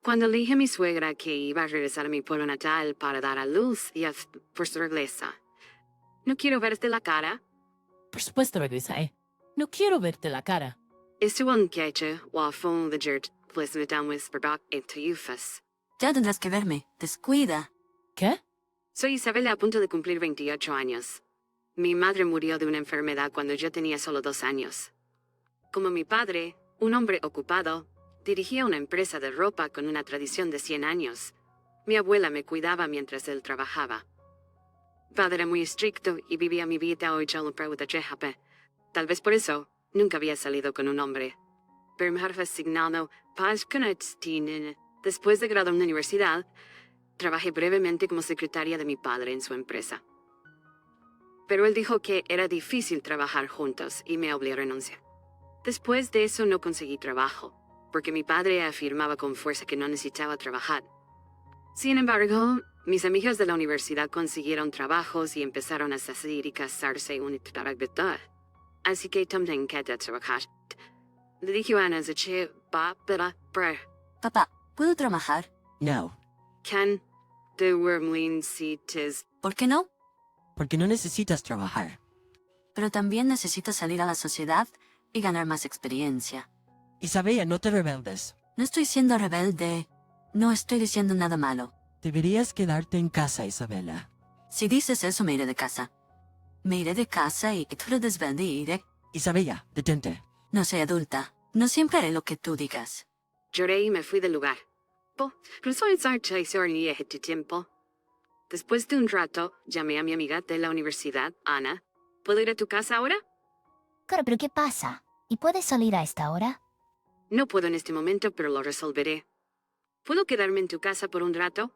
Cuando le dije a mi suegra que iba a regresar a mi pueblo natal para dar a luz, ella por sorpresa. No quiero verte la cara. Por supuesto regresaré. No quiero verte la cara. Is one keitje, wa phone the jert, please down with Spurdock into Ufas. Ya tendrás que verme. Descuida. ¿Qué? Soy Isabela a punto de cumplir 28 años. Mi madre murió de una enfermedad cuando yo tenía solo 2 años. Como mi padre, un hombre ocupado, dirigía una empresa de ropa con una tradición de 100 años. Mi abuela me cuidaba mientras él trabajaba. Padre era muy estricto y vivía mi vida hoy ya lo pregunta Jehape. Tal vez por eso, nunca había salido con un hombre. Pero me había asignado paz con después de graduarme en la universidad, trabajé brevemente como secretaria de mi padre en su empresa. Pero él dijo que era difícil trabajar juntos y me obligó a renunciar. Después de eso no conseguí trabajo, porque mi padre afirmaba con fuerza que no necesitaba trabajar. Sin embargo, mis amigos de la universidad consiguieron trabajos y empezaron a salir y casarse un trabajar. Así que también quedé trabajar. Le dije a Ana, Papá, ¿puedo trabajar? No, Can the wormling see tis. ¿Por qué no? porque no necesitas trabajar. Pero también necesito salir a la sociedad y ganar más experiencia. Isabella, no te rebeldes. No estoy siendo rebelde. No estoy diciendo nada malo. Deberías quedarte en casa, Isabella. Si dices eso, me iré de casa. Me iré de casa y tú lo desvelde y iré. Isabella, detente. No soy adulta. No siempre haré lo que tú digas. Lloré y me fui del lugar. Pero soy este tiempo. Después de un rato, llamé a mi amiga de la universidad, Ana. ¿Puedo ir a tu casa ahora? Claro, pero ¿qué pasa? ¿Y puedes salir a esta hora? No puedo en este momento, pero lo resolveré. ¿Puedo quedarme en tu casa por un rato?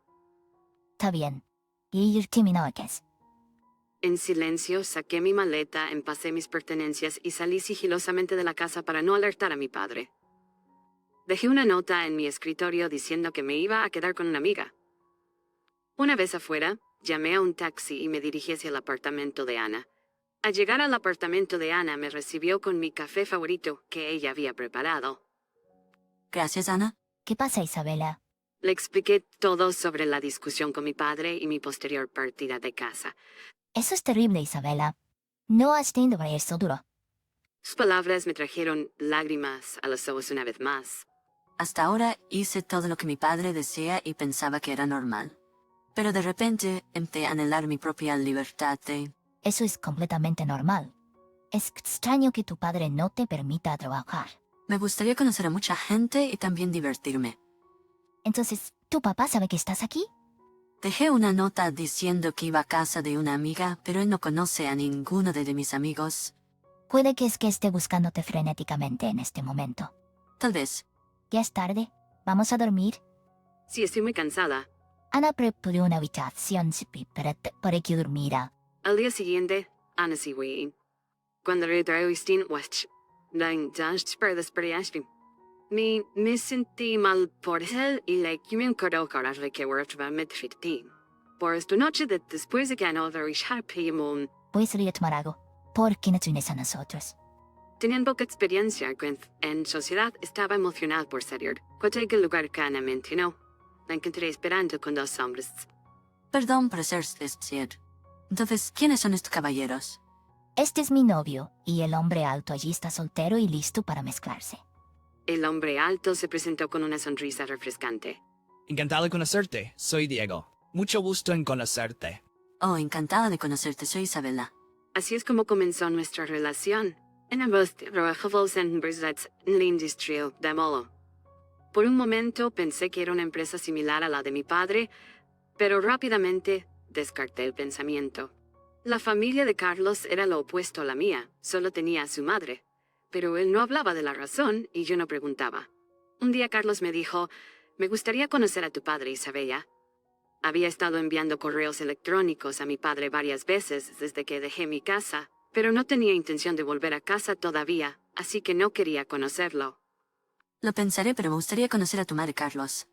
Está bien. Y irte mi noches. En silencio, saqué mi maleta, empacé mis pertenencias y salí sigilosamente de la casa para no alertar a mi padre. Dejé una nota en mi escritorio diciendo que me iba a quedar con una amiga. Una vez afuera, llamé a un taxi y me dirigí hacia el apartamento de Ana. Al llegar al apartamento de Ana, me recibió con mi café favorito que ella había preparado. Gracias, Ana. ¿Qué pasa, Isabela? Le expliqué todo sobre la discusión con mi padre y mi posterior partida de casa. Eso es terrible, Isabela. No has tenido que eso duro. Sus palabras me trajeron lágrimas a los ojos una vez más. Hasta ahora hice todo lo que mi padre decía y pensaba que era normal. Pero de repente empecé a anhelar mi propia libertad de... Eso es completamente normal. Es extraño que tu padre no te permita trabajar. Me gustaría conocer a mucha gente y también divertirme. Entonces, ¿tu papá sabe que estás aquí? Dejé una nota diciendo que iba a casa de una amiga, pero él no conoce a ninguno de mis amigos. Puede que es que esté buscándote frenéticamente en este momento. Tal vez. Ya es tarde. ¿Vamos a dormir? Sí, estoy muy cansada. Ana preparó una habitación para que durmiera. Al día siguiente, Ana se fue. Cuando regresé West, me sentí mal por él y le me acuerdo que por esta noche después de que no Voy a salir a tomar algo. ¿Por qué no te unes a nosotros? tenían poca experiencia en sociedad, estaba emocional por salir. Cualquier lugar canamente, ¿no? La encontré esperando con 2 hombres. Perdón por ser decir. Entonces, ¿quiénes son estos caballeros? Este es mi novio, y el hombre alto allí está soltero y listo para mezclarse. El hombre alto se presentó con una sonrisa refrescante. Encantado de conocerte, soy Diego. Mucho gusto en conocerte. Oh, encantada de conocerte, soy Isabela. Así es como comenzó nuestra relación. En ambos trabajamos en la industria de molo. Por un momento pensé que era una empresa similar a la de mi padre, pero rápidamente descarté el pensamiento. La familia de Carlos era lo opuesto a la mía, solo tenía a su madre. Pero él no hablaba de la razón y yo no preguntaba. Un día Carlos me dijo, me gustaría conocer a tu padre, Isabella. Había estado enviando correos electrónicos a mi padre varias veces desde que dejé mi casa, pero no tenía intención de volver a casa todavía, así que no quería conocerlo. Lo pensaré, pero me gustaría conocer a tu madre, Carlos.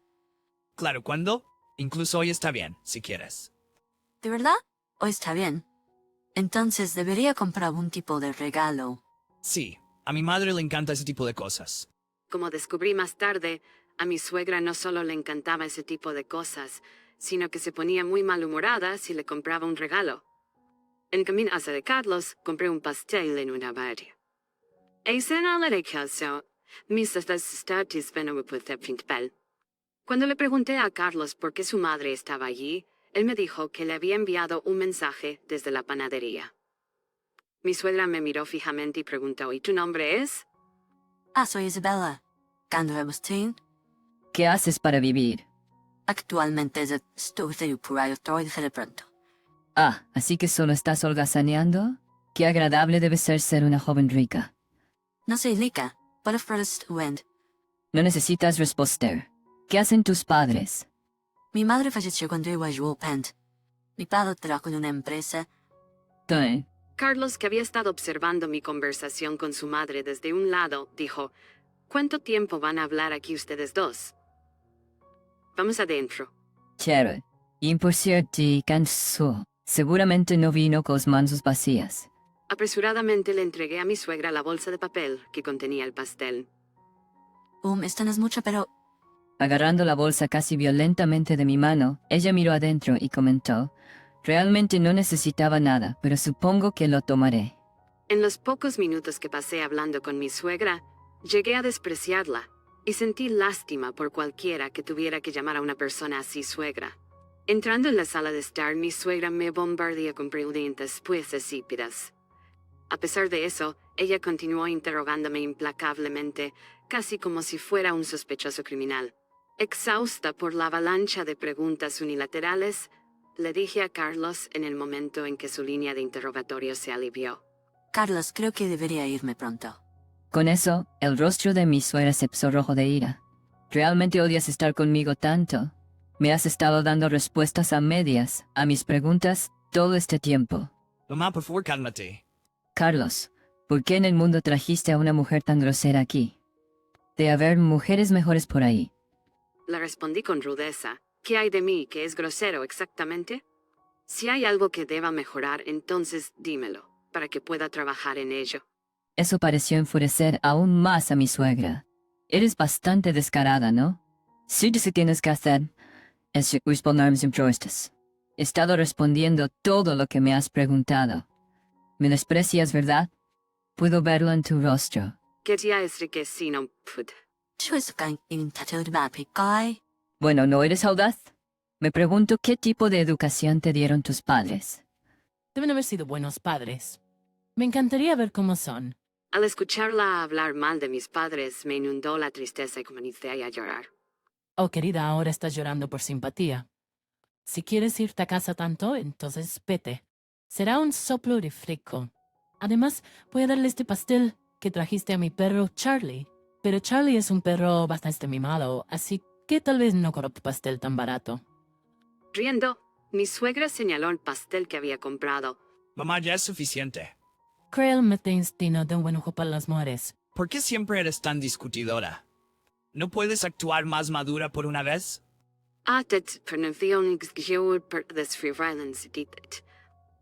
Claro, ¿cuándo? Incluso hoy está bien, si quieres. ¿De verdad? Hoy está bien. Entonces debería comprar algún tipo de regalo. Sí, a mi madre le encanta ese tipo de cosas. Como descubrí más tarde, A mi suegra no solo le encantaba ese tipo de cosas, sino que se ponía muy malhumorada si le compraba un regalo. En camino hacia de Carlos, compré un pastel en una barria. E sen alla de caso, mis statis venomu pintpel. Cuando le pregunté a Carlos por qué su madre estaba allí, él me dijo que le había enviado un mensaje desde la panadería. Mi suegra me miró fijamente y preguntó, ¿y tu nombre es? Ah, soy Isabella. Kan Agustín. ¿Qué haces para vivir? Actualmente estoy por ahí de pronto. Ah, así que solo estás holgazaneando. Qué agradable debe ser una joven rica. No soy rica, pero first wind. No necesitas responder. ¿Qué hacen tus padres? Mi madre falleció cuando iba a Julepent. Mi padre trabajó en una empresa. ¿Qué? Carlos, que había estado observando mi conversación con su madre desde un lado, dijo, ¿cuánto tiempo van a hablar aquí ustedes dos? Vamos adentro. Chévere. Y por cierto, cansó. Seguramente no vino con las manos vacías. Apresuradamente le entregué a mi suegra la bolsa de papel que contenía el pastel. Esto no es mucho, pero Agarrando la bolsa casi violentamente de mi mano, ella miró adentro y comentó, realmente no necesitaba nada, pero supongo que lo tomaré. En los pocos minutos que pasé hablando con mi suegra, llegué a despreciarla y sentí lástima por cualquiera que tuviera que llamar a una persona así suegra. Entrando en la sala de estar, mi suegra me bombardeó con preguntas pues insípidas. A pesar de eso, ella continuó interrogándome implacablemente, casi como si fuera un sospechoso criminal. Exhausta por la avalancha de preguntas unilaterales, le dije a Carlos en el momento en que su línea de interrogatorio se alivió. Carlos, creo que debería irme pronto. Con eso, el rostro de mi suegra se puso rojo de ira. ¿Realmente odias estar conmigo tanto? Me has estado dando respuestas a medias a mis preguntas todo este tiempo. Mamá, por favor, cálmate. Carlos, ¿por qué en el mundo trajiste a una mujer tan grosera aquí? De haber mujeres mejores por ahí. Le respondí con rudeza. ¿Qué hay de mí que es grosero exactamente? Si hay algo que deba mejorar, entonces dímelo, para que pueda trabajar en ello. Eso pareció enfurecer aún más a mi suegra. Eres bastante descarada, ¿no? Sí, lo que tienes que hacer es responder mis preguntas. He estado respondiendo todo lo que me has preguntado. ¿Me desprecias, verdad? Puedo verlo en tu rostro. Que ya es riquecino, put. Yo estoy en Guy. Bueno, ¿no eres audaz? Me pregunto qué tipo de educación te dieron tus padres. Deben haber sido buenos padres. Me encantaría ver cómo son. Al escucharla hablar mal de mis padres, me inundó la tristeza y comencé a llorar. Oh, querida, ahora estás llorando por simpatía. Si quieres irte a casa tanto, entonces vete. Será un soplo de fresco. Además, voy a darle este pastel que trajiste a mi perro Charlie. Pero Charlie es un perro bastante mimado, así que tal vez no compre pastel tan barato. Riendo, mi suegra señaló el pastel que había comprado. Mamá, ya es suficiente. Creo me te instinto de un buen ojo para las mujeres. ¿Por qué siempre eres tan discutidora? ¿No puedes actuar más madura por una vez?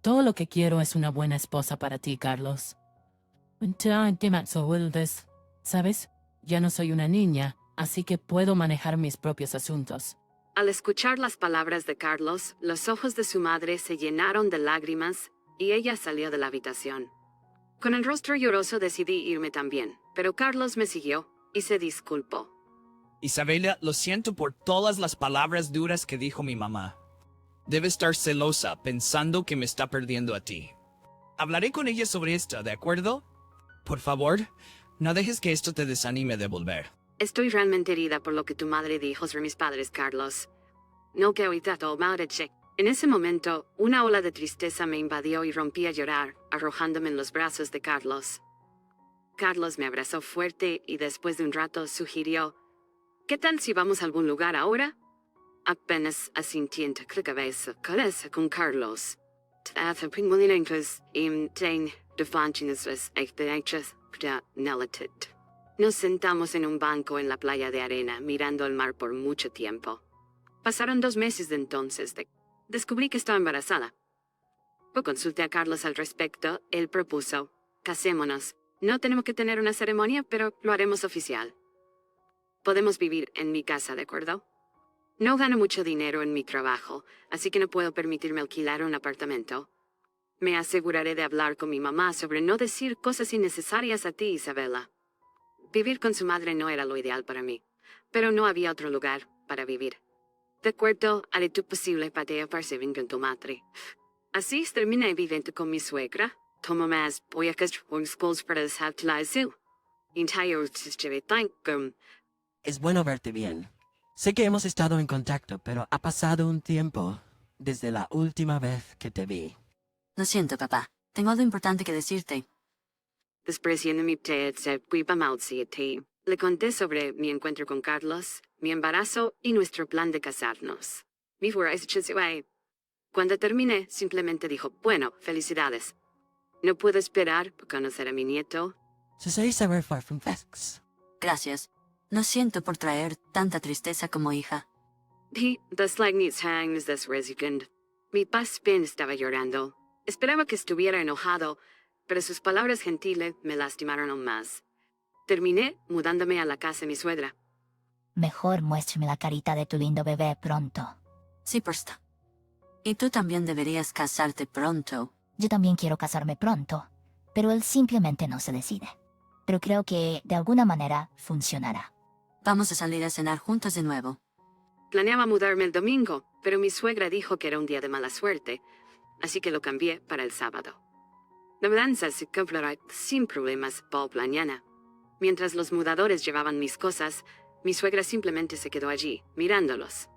Todo lo que quiero es una buena esposa para ti, Carlos. ¿Sabes? Ya no soy una niña, así que puedo manejar mis propios asuntos. Al escuchar las palabras de Carlos, los ojos de su madre se llenaron de lágrimas y ella salió de la habitación. Con el rostro lloroso decidí irme también, pero Carlos me siguió y se disculpó. Isabela, lo siento por todas las palabras duras que dijo mi mamá. Debe estar celosa pensando que me está perdiendo a ti. Hablaré con ella sobre esto, ¿de acuerdo? Por favor, no dejes que esto te desanime de volver. Estoy realmente herida por lo que tu madre dijo sobre mis padres, Carlos. No que ahorita todo madre. En ese momento, una ola de tristeza me invadió y rompí a llorar, arrojándome en los brazos de Carlos. Carlos me abrazó fuerte y después de un rato sugirió, ¿qué tal si vamos a algún lugar ahora? Apenas asintiendo la cabeza con Carlos. Nos sentamos en un banco en la playa de arena, mirando el mar por mucho tiempo. Pasaron 2 meses de entonces. Descubrí que estaba embarazada. Consulté a Carlos al respecto. Él propuso, casémonos. No tenemos que tener una ceremonia, pero lo haremos oficial. Podemos vivir en mi casa, ¿de acuerdo? No gano mucho dinero en mi trabajo, así que no puedo permitirme alquilar un apartamento. Me aseguraré de hablar con mi mamá sobre no decir cosas innecesarias a ti, Isabela. Vivir con su madre no era lo ideal para mí, pero no había otro lugar para vivir. De acuerdo, haré tu posible para llevarse bien con tu madre. Así terminé viviendo con mi suegra. Tomo más pocas schools para deshacerlo. Es bueno verte bien. Sé que hemos estado en contacto, pero ha pasado un tiempo desde la última vez que te vi. Lo siento, papá. Tengo algo importante que decirte. Después de mi le conté sobre mi encuentro con Carlos, mi embarazo y nuestro plan de casarnos. Cuando terminé, simplemente dijo, bueno, felicidades. No puedo esperar por conocer a mi nieto. Isabel far from facts. Gracias. Lo siento por traer tanta tristeza como hija. Mi paz bien estaba llorando. Esperaba que estuviera enojado, pero sus palabras gentiles me lastimaron aún más. Terminé mudándome a la casa de mi suegra. Mejor muéstrame la carita de tu lindo bebé pronto. Sí, porsta. Y tú también deberías casarte pronto. Yo también quiero casarme pronto, pero él simplemente no se decide. Pero creo que de alguna manera funcionará. Vamos a salir a cenar juntos de nuevo. Planeaba mudarme el domingo, pero mi suegra dijo que era un día de mala suerte, así que lo cambié para el sábado. La mudanza se completará sin problemas por mañana. Mientras los mudadores llevaban mis cosas, mi suegra simplemente se quedó allí, mirándolos.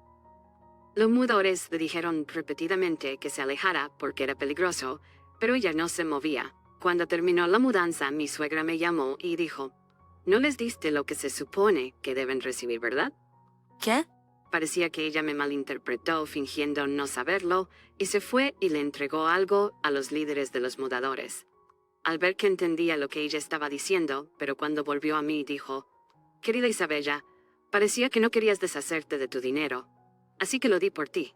Los mudadores le dijeron repetidamente que se alejara porque era peligroso, pero ella no se movía. Cuando terminó la mudanza, mi suegra me llamó y dijo, «No les diste lo que se supone que deben recibir, ¿verdad?» ¿Qué? Parecía que ella me malinterpretó fingiendo no saberlo y se fue y le entregó algo a los líderes de los mudadores. Al ver que entendía lo que ella estaba diciendo, pero cuando volvió a mí dijo, «Querida Isabella, parecía que no querías deshacerte de tu dinero, así que lo di por ti.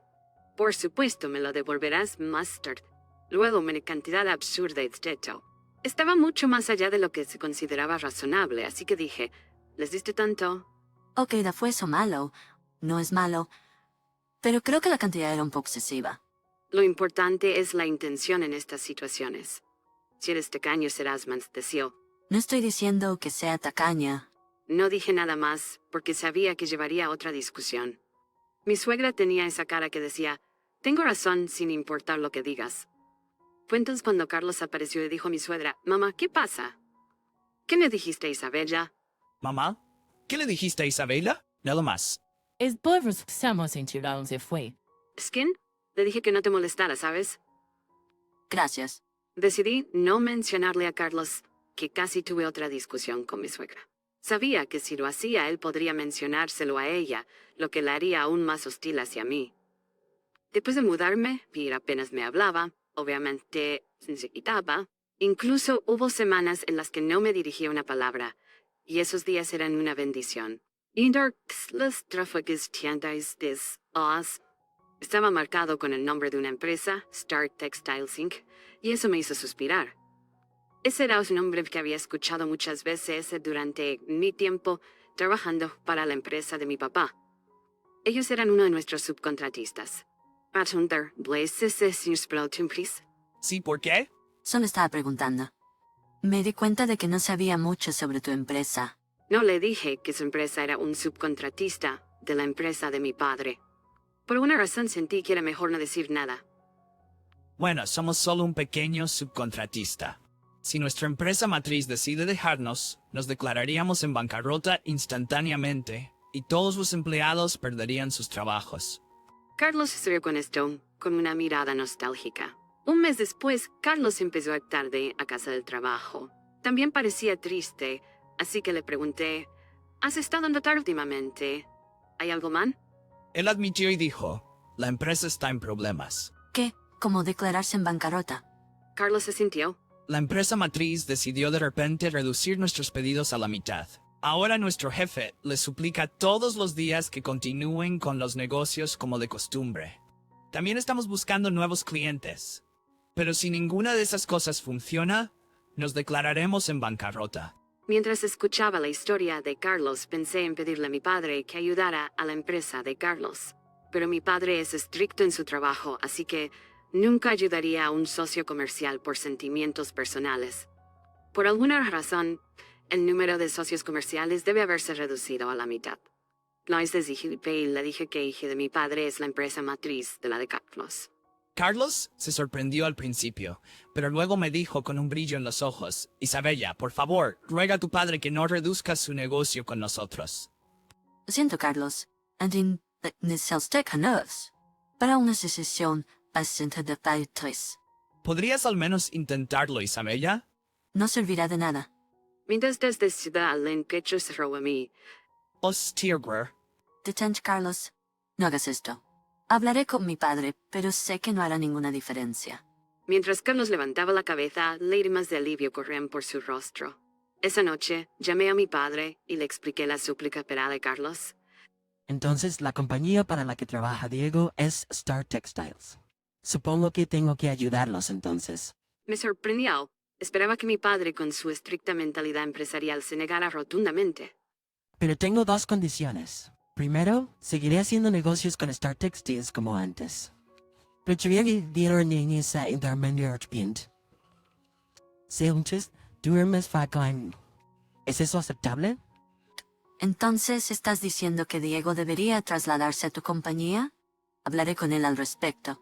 Por supuesto me lo devolverás más tarde». Luego una cantidad absurda de techo. Estaba mucho más allá de lo que se consideraba razonable, así que dije, «¿Les diste tanto?» Ok, da fue eso malo. No es malo. Pero creo que la cantidad era un poco excesiva. Lo importante es la intención en estas situaciones. Si eres tacaño serás maldecido. No estoy diciendo que sea tacaña. No dije nada más, porque sabía que llevaría a otra discusión. Mi suegra tenía esa cara que decía, «Tengo razón sin importar lo que digas». Fue entonces cuando Carlos apareció y dijo a mi suegra, «Mamá, ¿qué pasa? ¿Qué me dijiste, Isabella?» Mamá, ¿qué le dijiste a Isabela? Nada más. Es por estamos en Chirón se fue. «Skin?» Le dije que no te molestara, ¿sabes? Gracias. Decidí no mencionarle a Carlos que casi tuve otra discusión con mi suegra. Sabía que si lo hacía él podría mencionárselo a ella, lo que la haría aún más hostil hacia mí. Después de mudarme, Pierre apenas me hablaba, obviamente se quitaba. Incluso hubo semanas en las que no me dirigía una palabra, y esos días eran una bendición. Estaba marcado con el nombre de una empresa, Star Textiles Inc., y eso me hizo suspirar. Ese era un nombre que había escuchado muchas veces durante mi tiempo trabajando para la empresa de mi papá. Ellos eran uno de nuestros subcontratistas. ¿Sí, por qué? Solo estaba preguntando. Me di cuenta de que no sabía mucho sobre tu empresa. No le dije que su empresa era un subcontratista de la empresa de mi padre. Por una razón sentí que era mejor no decir nada. Bueno, somos solo un pequeño subcontratista. Si nuestra empresa matriz decide dejarnos, nos declararíamos en bancarrota instantáneamente y todos los empleados perderían sus trabajos. Carlos se rió con esto, con una mirada nostálgica. Un mes después, Carlos empezó a ir tarde a casa del trabajo. También parecía triste, así que le pregunté, ¿has estado andando tarde últimamente? ¿Hay algo mal? Él admitió y dijo, la empresa está en problemas. ¿Qué? ¿Cómo declararse en bancarrota? Carlos se sintió. La empresa matriz decidió de repente reducir nuestros pedidos a la mitad. Ahora nuestro jefe les suplica todos los días que continúen con los negocios como de costumbre. También estamos buscando nuevos clientes. Pero si ninguna de esas cosas funciona, nos declararemos en bancarrota. Mientras escuchaba la historia de Carlos, pensé en pedirle a mi padre que ayudara a la empresa de Carlos. Pero mi padre es estricto en su trabajo, así que nunca ayudaría a un socio comercial por sentimientos personales. Por alguna razón, el número de socios comerciales debe haberse reducido a la mitad. Les dije y le dije que hija de mi padre es la empresa matriz de la de Carlos. Carlos se sorprendió al principio, pero luego me dijo con un brillo en los ojos, Isabella, por favor, ruega a tu padre que no reduzca su negocio con nosotros. Lo siento, Carlos. Andin necesitas generos para una decisión bastante difícil. ¿Podrías al menos intentarlo, Isabella? No servirá de nada. Mientras desde Ciudad en que se robó a mí, Ostirgrer. Detente, Carlos. No hagas esto. Hablaré con mi padre, pero sé que no hará ninguna diferencia. mientras Carlos levantaba la cabeza, lágrimas de alivio corrían por su rostro. Esa noche, llamé a mi padre y le expliqué la súplica penal de Carlos. Entonces, la compañía para la que trabaja Diego es Star Textiles. Supongo que tengo que ayudarlos entonces. Me sorprendió. Esperaba que mi padre, con su estricta mentalidad empresarial, se negara rotundamente. Pero tengo dos condiciones. Primero, seguiré haciendo negocios con Star Textiles como antes. Preferiría dinero niños a intermediariamente. Entonces, duermes facan. ¿Es eso aceptable? Entonces, ¿estás diciendo que Diego debería trasladarse a tu compañía? Hablaré con él al respecto.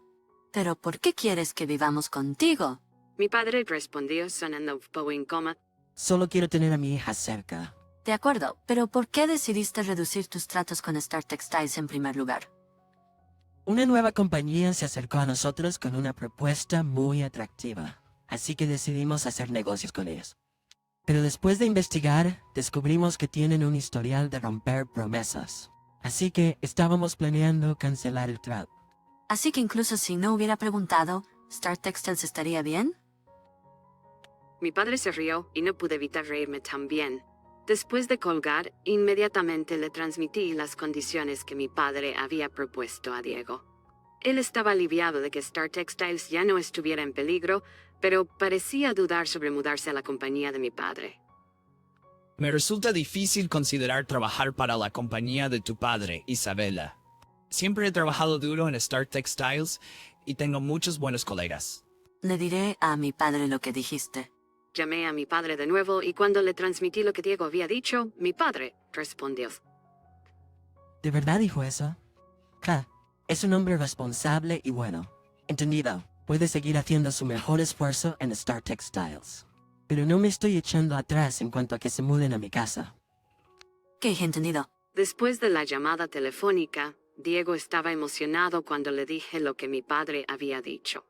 Pero ¿por qué quieres que vivamos contigo? Mi padre respondió sonando un poco incómodo. Solo quiero tener a mi hija cerca. De acuerdo, pero ¿por qué decidiste reducir tus tratos con Star Textiles en primer lugar? Una nueva compañía se acercó a nosotros con una propuesta muy atractiva, así que decidimos hacer negocios con ellos. Pero después de investigar, descubrimos que tienen un historial de romper promesas. Así que estábamos planeando cancelar el trato. Así que incluso si no hubiera preguntado, ¿Star Textiles estaría bien? Mi padre se rió y no pude evitar reírme también. Después de colgar, inmediatamente le transmití las condiciones que mi padre había propuesto a Diego. Él estaba aliviado de que Star Textiles ya no estuviera en peligro, pero parecía dudar sobre mudarse a la compañía de mi padre. Me resulta difícil considerar trabajar para la compañía de tu padre, Isabella. Siempre he trabajado duro en Star Textiles y tengo muchos buenos colegas. Le diré a mi padre lo que dijiste. Llamé a mi padre de nuevo y cuando le transmití lo que Diego había dicho, mi padre respondió. ¿De verdad dijo eso? Es un hombre responsable y bueno. Entendido. Puede seguir haciendo su mejor esfuerzo en Star Textiles. Pero no me estoy echando atrás en cuanto a que se muden a mi casa. ¿Qué he entendido? Después de la llamada telefónica, Diego estaba emocionado cuando le dije lo que mi padre había dicho.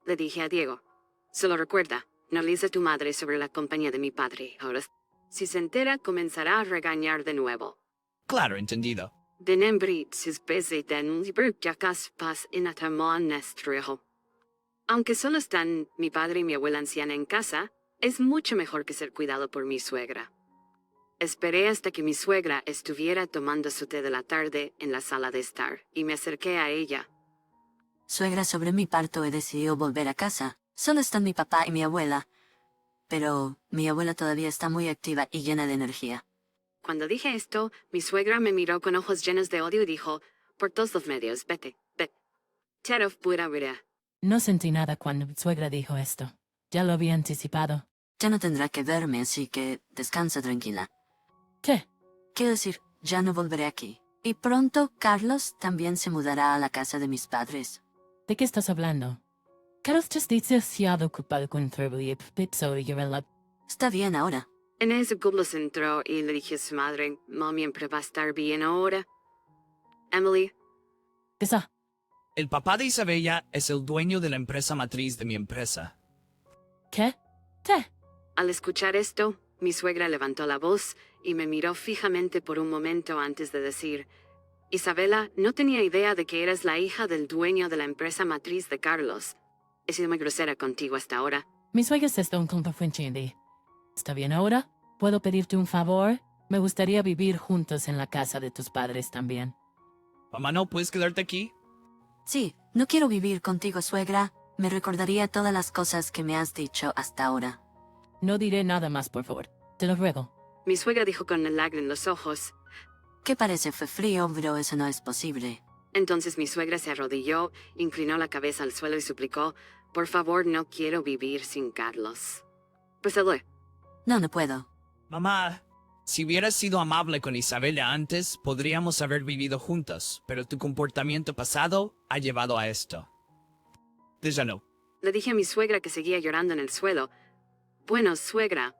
Le dije a Diego, solo recuerda, no le dices a tu madre sobre la compañía de mi padre. Ahora, si se entera, comenzará a regañar de nuevo. Claro, entendido. Den embrit sus peces den un jakas pas en atamon nestrejo. Aunque solo están mi padre y mi abuela anciana en casa, es mucho mejor que ser cuidado por mi suegra. Esperé hasta que mi suegra estuviera tomando su té de la tarde en la sala de estar, y me acerqué a ella. Suegra, sobre mi parto he decidido volver a casa. Solo están mi papá y mi abuela. Pero mi abuela todavía está muy activa y llena de energía. Cuando dije esto, mi suegra me miró con ojos llenos de odio y dijo, por todos los medios, vete. Cherov pura vida. No sentí nada cuando mi suegra dijo esto. Ya lo había anticipado. Ya no tendrá que verme, así que descansa tranquila. ¿Qué? Quiero decir, ya no volveré aquí. Y pronto Carlos también se mudará a la casa de mis padres. ¿De qué estás hablando? Carlos justicia se ha ocupado con Thurby Pizzo y la... Está bien ahora. En ese Carlos entró y le dije a su madre, mami siempre va a estar bien ahora. Emily, Pisa. El papá de Isabella es el dueño de la empresa matriz de mi empresa. ¿Qué? ¿Qué? al escuchar esto, mi suegra levantó la voz y me miró fijamente por un momento antes de decir, Isabela, no tenía idea de que eras la hija del dueño de la empresa matriz de Carlos. He sido muy grosera contigo hasta ahora. Mis suegros están confundidos. ¿Está bien ahora? ¿Puedo pedirte un favor? Me gustaría vivir juntos en la casa de tus padres también. Mamá, ¿no puedes quedarte aquí? Sí, no quiero vivir contigo, suegra. Me recordaría todas las cosas que me has dicho hasta ahora. No diré nada más, por favor. Te lo ruego. Mi suegra dijo con el lágrima en los ojos. ¿Qué parece? Fue frío, pero eso no es posible. Entonces mi suegra se arrodilló, inclinó la cabeza al suelo y suplicó, por favor, no quiero vivir sin Carlos. Pues hablé. No, no puedo. Mamá, si hubieras sido amable con Isabela antes, podríamos haber vivido juntos, pero tu comportamiento pasado ha llevado a esto. Déjalo. Le dije a mi suegra que seguía llorando en el suelo. Bueno, suegra,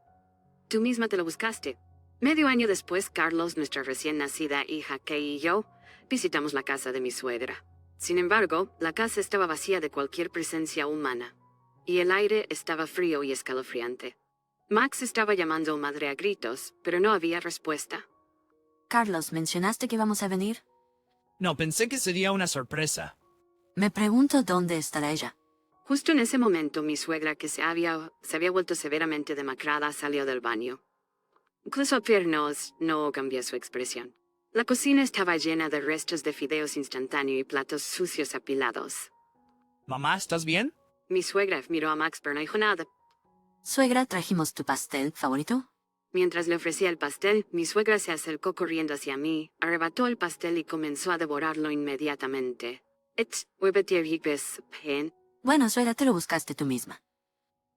tú misma te lo buscaste. Medio año después, Carlos, nuestra recién nacida hija Kay y yo, visitamos la casa de mi suegra. Sin embargo, la casa estaba vacía de cualquier presencia humana, y el aire estaba frío y escalofriante. Max estaba llamando a madre a gritos, pero no había respuesta. Carlos, ¿mencionaste que íbamos a venir? No, pensé que sería una sorpresa. Me pregunto dónde estará ella. Justo en ese momento, mi suegra, que se había vuelto severamente demacrada, salió del baño. Incluso Piernos no cambió su expresión. La cocina estaba llena de restos de fideos instantáneos y platos sucios apilados. Mamá, ¿estás bien? Mi suegra miró a Max, pero no dijo nada. Suegra, trajimos tu pastel favorito. Mientras le ofrecía el pastel, mi suegra se acercó corriendo hacia mí, arrebató el pastel y comenzó a devorarlo inmediatamente. Bueno, suegra, te lo buscaste tú misma.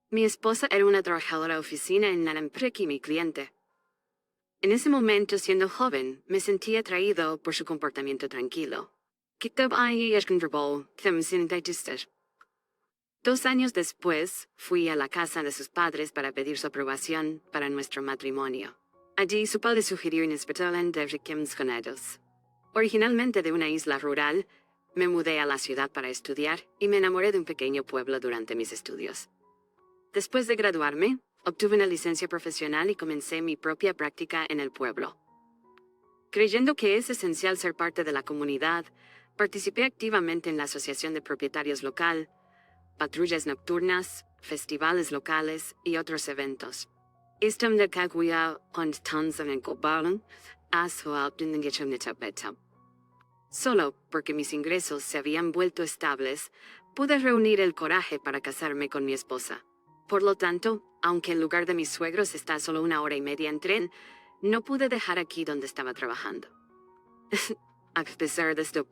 Mi esposa era una trabajadora de oficina en Nalamprek y mi cliente. En ese momento, siendo joven, me sentía atraído por su comportamiento tranquilo. 2 años después, fui a la casa de sus padres para pedir su aprobación para nuestro matrimonio. Allí su padre sugirió inesperadamente con ellos. Originalmente de una isla rural, me mudé a la ciudad para estudiar y me enamoré de un pequeño pueblo durante mis estudios. Después de graduarme, obtuve una licencia profesional y comencé mi propia práctica en el pueblo. Creyendo que es esencial ser parte de la comunidad, participé activamente en la Asociación de Propietarios Local, patrullas nocturnas, festivales locales y otros eventos. Solo porque mis ingresos se habían vuelto estables, pude reunir el coraje para casarme con mi esposa. Por lo tanto, aunque el lugar de mis suegros está a solo 1 hora y media en tren, no pude dejar aquí donde estaba trabajando. A pesar de esto,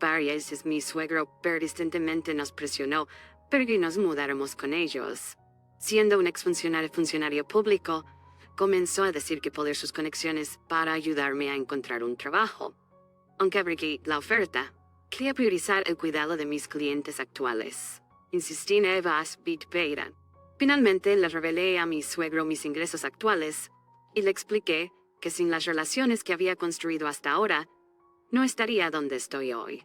mi suegro persistentemente nos presionó para que nos mudáramos con ellos. Siendo un funcionario público, comenzó a decir que poner sus conexiones para ayudarme a encontrar un trabajo. Aunque abrí la oferta, quería priorizar el cuidado de mis clientes actuales. Insistí en Evas Bitpeira. Finalmente le revelé a mi suegro mis ingresos actuales y le expliqué que sin las relaciones que había construido hasta ahora, no estaría donde estoy hoy.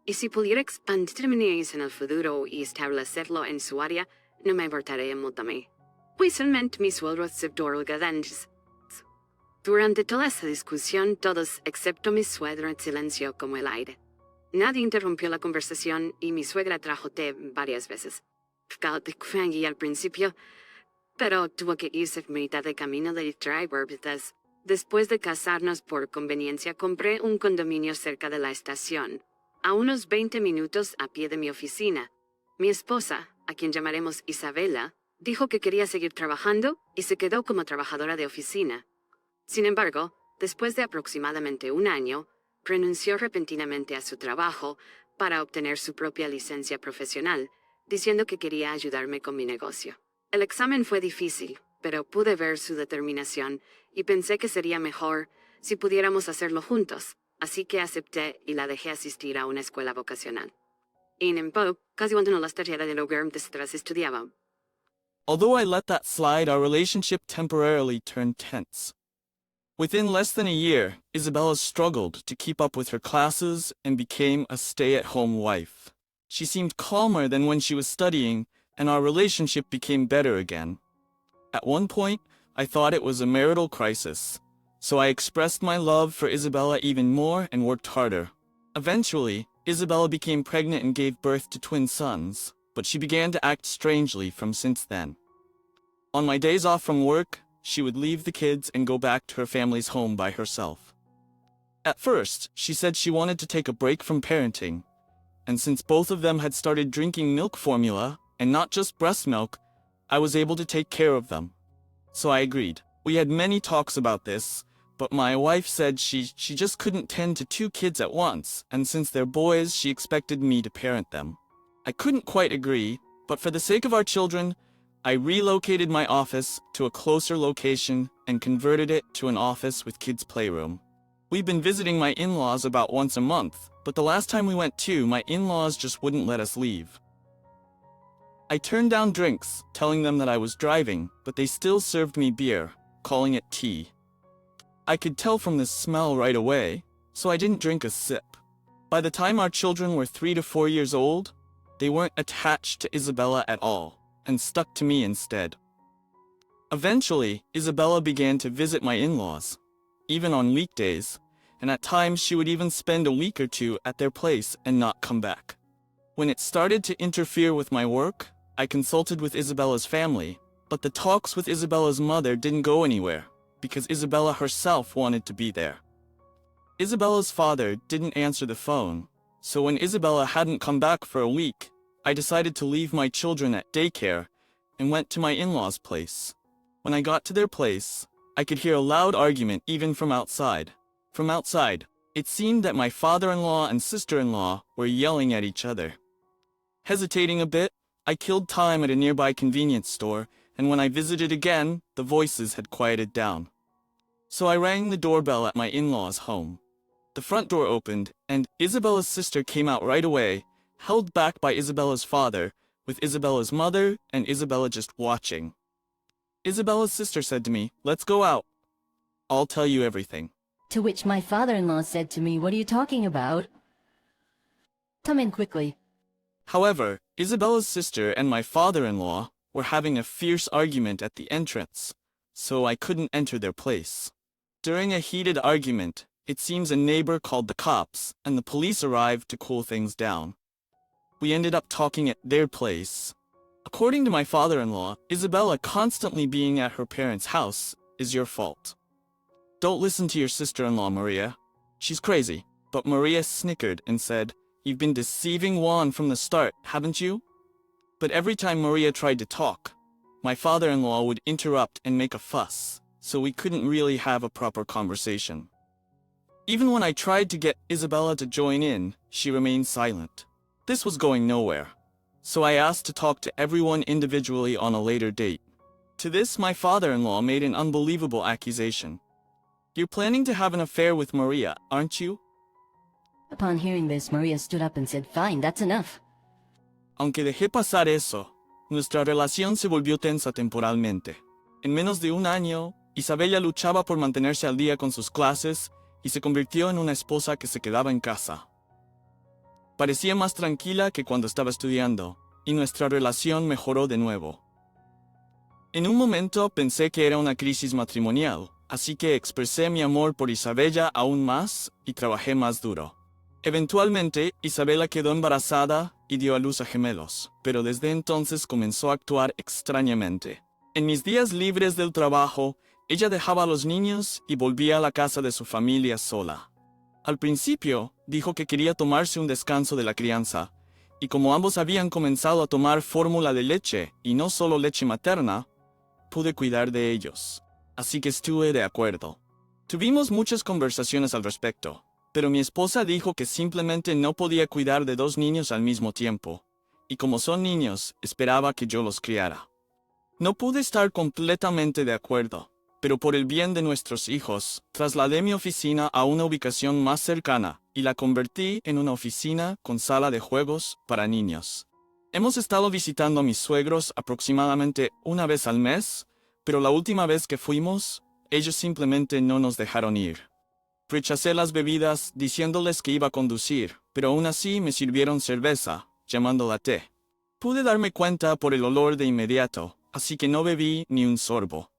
Y si pudiera expandirme en el futuro y establecerlo en su área, no me importaría mucho a mí. Pues realmente mi suegro se Durante toda esa discusión, todos, excepto mi suegro, en silencio como el aire. Nadie interrumpió la conversación y mi suegra trajo té varias veces. Y al principio, pero tuvo que irse a mitad de camino de driver. Después de casarnos por conveniencia, compré un condominio cerca de la estación, a unos 20 minutos a pie de mi oficina. Mi esposa, a quien llamaremos Isabela, dijo que quería seguir trabajando y se quedó como trabajadora de oficina. Sin embargo, después de aproximadamente 1 año, renunció repentinamente a su trabajo para obtener su propia licencia profesional, diciendo que quería ayudarme con mi negocio. El examen fue difícil, pero pude ver su determinación y pensé que sería mejor si pudiéramos hacerlo juntos, así que acepté y la dejé asistir a una escuela vocacional. Casi cuando no las tareas del hogar mientras estudiaba. Although I let that slide, our relationship temporarily turned tense. Within less than a year, Isabella struggled to keep up with her classes and became a stay-at-home wife. She seemed calmer than when she was studying, and our relationship became better again. At one point, I thought it was a marital crisis, so I expressed my love for Isabella even more and worked harder. Eventually, Isabella became pregnant and gave birth to twin sons, but she began to act strangely from since then. On my days off from work, she would leave the kids and go back to her family's home by herself. At first, she said she wanted to take a break from parenting, and since both of them had started drinking milk formula, and not just breast milk, I was able to take care of them. So I agreed. We had many talks about this, but my wife said she just couldn't tend to 2 kids at once, and since they're boys, she expected me to parent them. I couldn't quite agree, but for the sake of our children, I relocated my office to a closer location and converted it to an office with kids' playroom. We've been visiting my in-laws about once a month, but the last time we went too, my in-laws just wouldn't let us leave. I turned down drinks, telling them that I was driving, but they still served me beer, calling it tea. I could tell from the smell right away, so I didn't drink a sip. By the time our children were 3 to 4 years old, they weren't attached to Isabella at all, and stuck to me instead. Eventually, Isabella began to visit my in-laws, even on weekdays, and at times she would even spend a week or 2 at their place and not come back. When it started to interfere with my work, I consulted with Isabella's family, but the talks with Isabella's mother didn't go anywhere, because Isabella herself wanted to be there. Isabella's father didn't answer the phone, so when Isabella hadn't come back for a week, I decided to leave my children at daycare and went to my in-laws' place. When I got to their place, I could hear a loud argument even from outside. From outside, it seemed that my father-in-law and sister-in-law were yelling at each other. Hesitating a bit, I killed time at a nearby convenience store, and when I visited again, the voices had quieted down. So I rang the doorbell at my in-laws' home. The front door opened, and Isabella's sister came out right away, held back by Isabella's father, with Isabella's mother and Isabella just watching. Isabella's sister said to me, "Let's go out. I'll tell you everything." To which my father-in-law said to me, "What are you talking about? Come in quickly." However, Isabella's sister and my father-in-law were having a fierce argument at the entrance, so I couldn't enter their place. During a heated argument, it seems a neighbor called the cops, and the police arrived to cool things down. We ended up talking at their place. According to my father-in-law, Isabella constantly being at her parents' house is your fault. Don't listen to your sister-in-law, Maria. She's crazy. But Maria snickered and said, "You've been deceiving Juan from the start, haven't you?" But every time Maria tried to talk, my father-in-law would interrupt and make a fuss, so we couldn't really have a proper conversation. Even when I tried to get Isabella to join in, she remained silent. This was going nowhere, so I asked to talk to everyone individually on a later date. To this, my father-in-law made an unbelievable accusation. "You're planning to have an affair with Maria, aren't you?" Upon hearing this, Maria stood up and said, "Fine, that's enough." Aunque dejé pasar eso, nuestra relación se volvió tensa temporalmente. En menos de un año, Isabella luchaba por mantenerse al día con sus clases y se convirtió en una esposa que se quedaba en casa. Parecía más tranquila que cuando estaba estudiando, y nuestra relación mejoró de nuevo. En un momento pensé que era una crisis matrimonial, así que expresé mi amor por Isabella aún más y trabajé más duro. Eventualmente, Isabella quedó embarazada y dio a luz a gemelos, pero desde entonces comenzó a actuar extrañamente. En mis días libres del trabajo, ella dejaba a los niños y volvía a la casa de su familia sola. Al principio, dijo que quería tomarse un descanso de la crianza, y como ambos habían comenzado a tomar fórmula de leche y no solo leche materna, pude cuidar de ellos. Así que estuve de acuerdo. Tuvimos muchas conversaciones al respecto, pero mi esposa dijo que simplemente no podía cuidar de 2 niños al mismo tiempo, y como son niños, esperaba que yo los criara. No pude estar completamente de acuerdo, pero por el bien de nuestros hijos, trasladé mi oficina a una ubicación más cercana y la convertí en una oficina con sala de juegos para niños. Hemos estado visitando a mis suegros aproximadamente una vez al mes, pero la última vez que fuimos, ellos simplemente no nos dejaron ir. Rechacé las bebidas diciéndoles que iba a conducir, pero aún así me sirvieron cerveza, llamándola té. Pude darme cuenta por el olor de inmediato, así que no bebí ni un sorbo.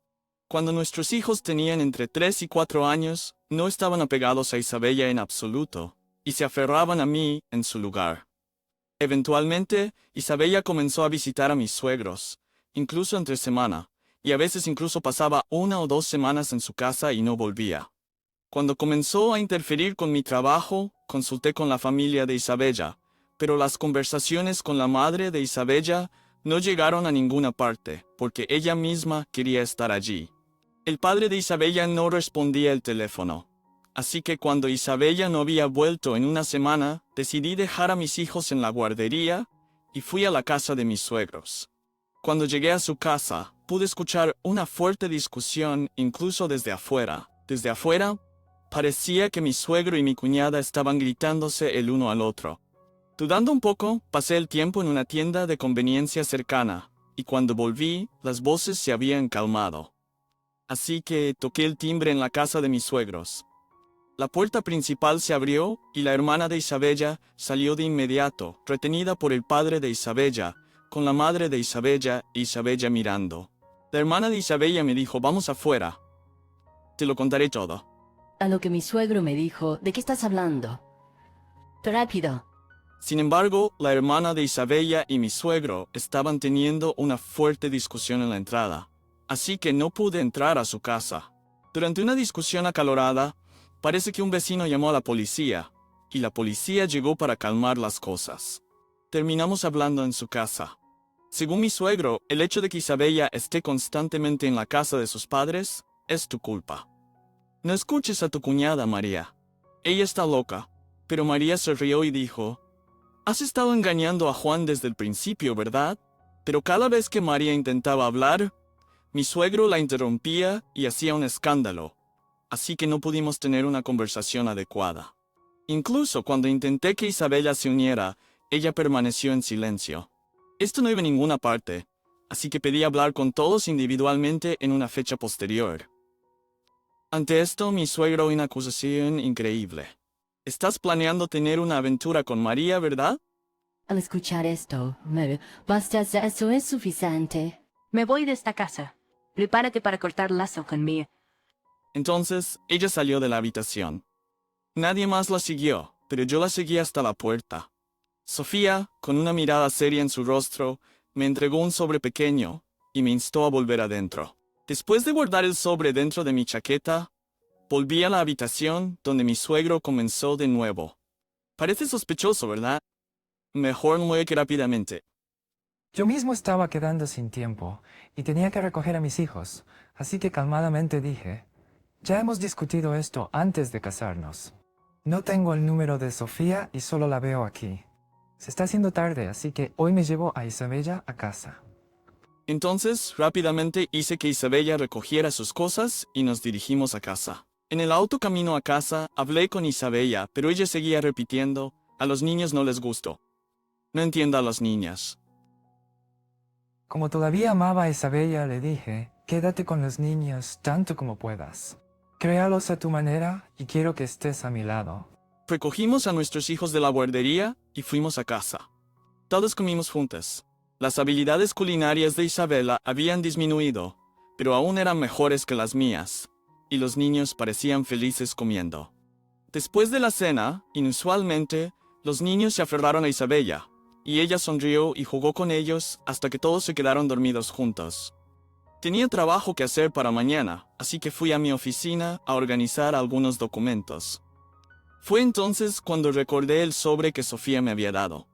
Cuando nuestros hijos tenían entre 3 y 4 años, no estaban apegados a Isabella en absoluto, y se aferraban a mí en su lugar. Eventualmente, Isabella comenzó a visitar a mis suegros, incluso entre semana, y a veces incluso pasaba 1 o 2 semanas en su casa y no volvía. Cuando comenzó a interferir con mi trabajo, consulté con la familia de Isabella, pero las conversaciones con la madre de Isabella no llegaron a ninguna parte, porque ella misma quería estar allí. El padre de Isabella no respondía el teléfono. Así que cuando Isabella no había vuelto en una semana, decidí dejar a mis hijos en la guardería y fui a la casa de mis suegros. Cuando llegué a su casa, pude escuchar una fuerte discusión incluso desde afuera. Desde afuera, parecía que mi suegro y mi cuñada estaban gritándose el uno al otro. Dudando un poco, pasé el tiempo en una tienda de conveniencia cercana, y cuando volví, las voces se habían calmado. Así que toqué el timbre en la casa de mis suegros. La puerta principal se abrió y la hermana de Isabella salió de inmediato, retenida por el padre de Isabella, con la madre de Isabella e Isabella mirando. La hermana de Isabella me dijo, vamos afuera. Te lo contaré todo. A lo que mi suegro me dijo, ¿de qué estás hablando? Rápido. Sin embargo, la hermana de Isabella y mi suegro estaban teniendo una fuerte discusión en la entrada, así que no pude entrar a su casa. Durante una discusión acalorada, parece que un vecino llamó a la policía, y la policía llegó para calmar las cosas. Terminamos hablando en su casa. Según mi suegro, el hecho de que Isabella esté constantemente en la casa de sus padres es tu culpa. No escuches a tu cuñada, María. Ella está loca. Pero María se rió y dijo, has estado engañando a Juan desde el principio, ¿verdad? Pero cada vez que María intentaba hablar, mi suegro la interrumpía y hacía un escándalo. Así que no pudimos tener una conversación adecuada. Incluso cuando intenté que Isabella se uniera, ella permaneció en silencio. Esto no iba a ninguna parte, así que pedí hablar con todos individualmente en una fecha posterior. Ante esto, mi suegro hizo una acusación increíble. Estás planeando tener una aventura con María, ¿verdad? Al escuchar esto, basta, eso es suficiente. Me voy de esta casa. Prepárate para cortar lazo conmigo. Entonces, ella salió de la habitación. Nadie más la siguió, pero yo la seguí hasta la puerta. Sofía, con una mirada seria en su rostro, me entregó un sobre pequeño y me instó a volver adentro. Después de guardar el sobre dentro de mi chaqueta, volví a la habitación donde mi suegro comenzó de nuevo. Parece sospechoso, ¿verdad? Mejor mueve rápidamente. Yo mismo estaba quedando sin tiempo y tenía que recoger a mis hijos, así que calmadamente dije, ya hemos discutido esto antes de casarnos. No tengo el número de Sofía y solo la veo aquí. Se está haciendo tarde, así que hoy me llevo a Isabella a casa. Entonces, rápidamente hice que Isabella recogiera sus cosas y nos dirigimos a casa. En el auto camino a casa, hablé con Isabella, pero ella seguía repitiendo, a los niños no les gustó. No entiendo a las niñas. Como todavía amaba a Isabella, le dije, quédate con los niños tanto como puedas. Créalos a tu manera y quiero que estés a mi lado. Recogimos a nuestros hijos de la guardería y fuimos a casa. Todos comimos juntas. Las habilidades culinarias de Isabella habían disminuido, pero aún eran mejores que las mías, y los niños parecían felices comiendo. Después de la cena, inusualmente, los niños se aferraron a Isabella, y ella sonrió y jugó con ellos hasta que todos se quedaron dormidos juntos. Tenía trabajo que hacer para mañana, así que fui a mi oficina a organizar algunos documentos. Fue entonces cuando recordé el sobre que Sofía me había dado.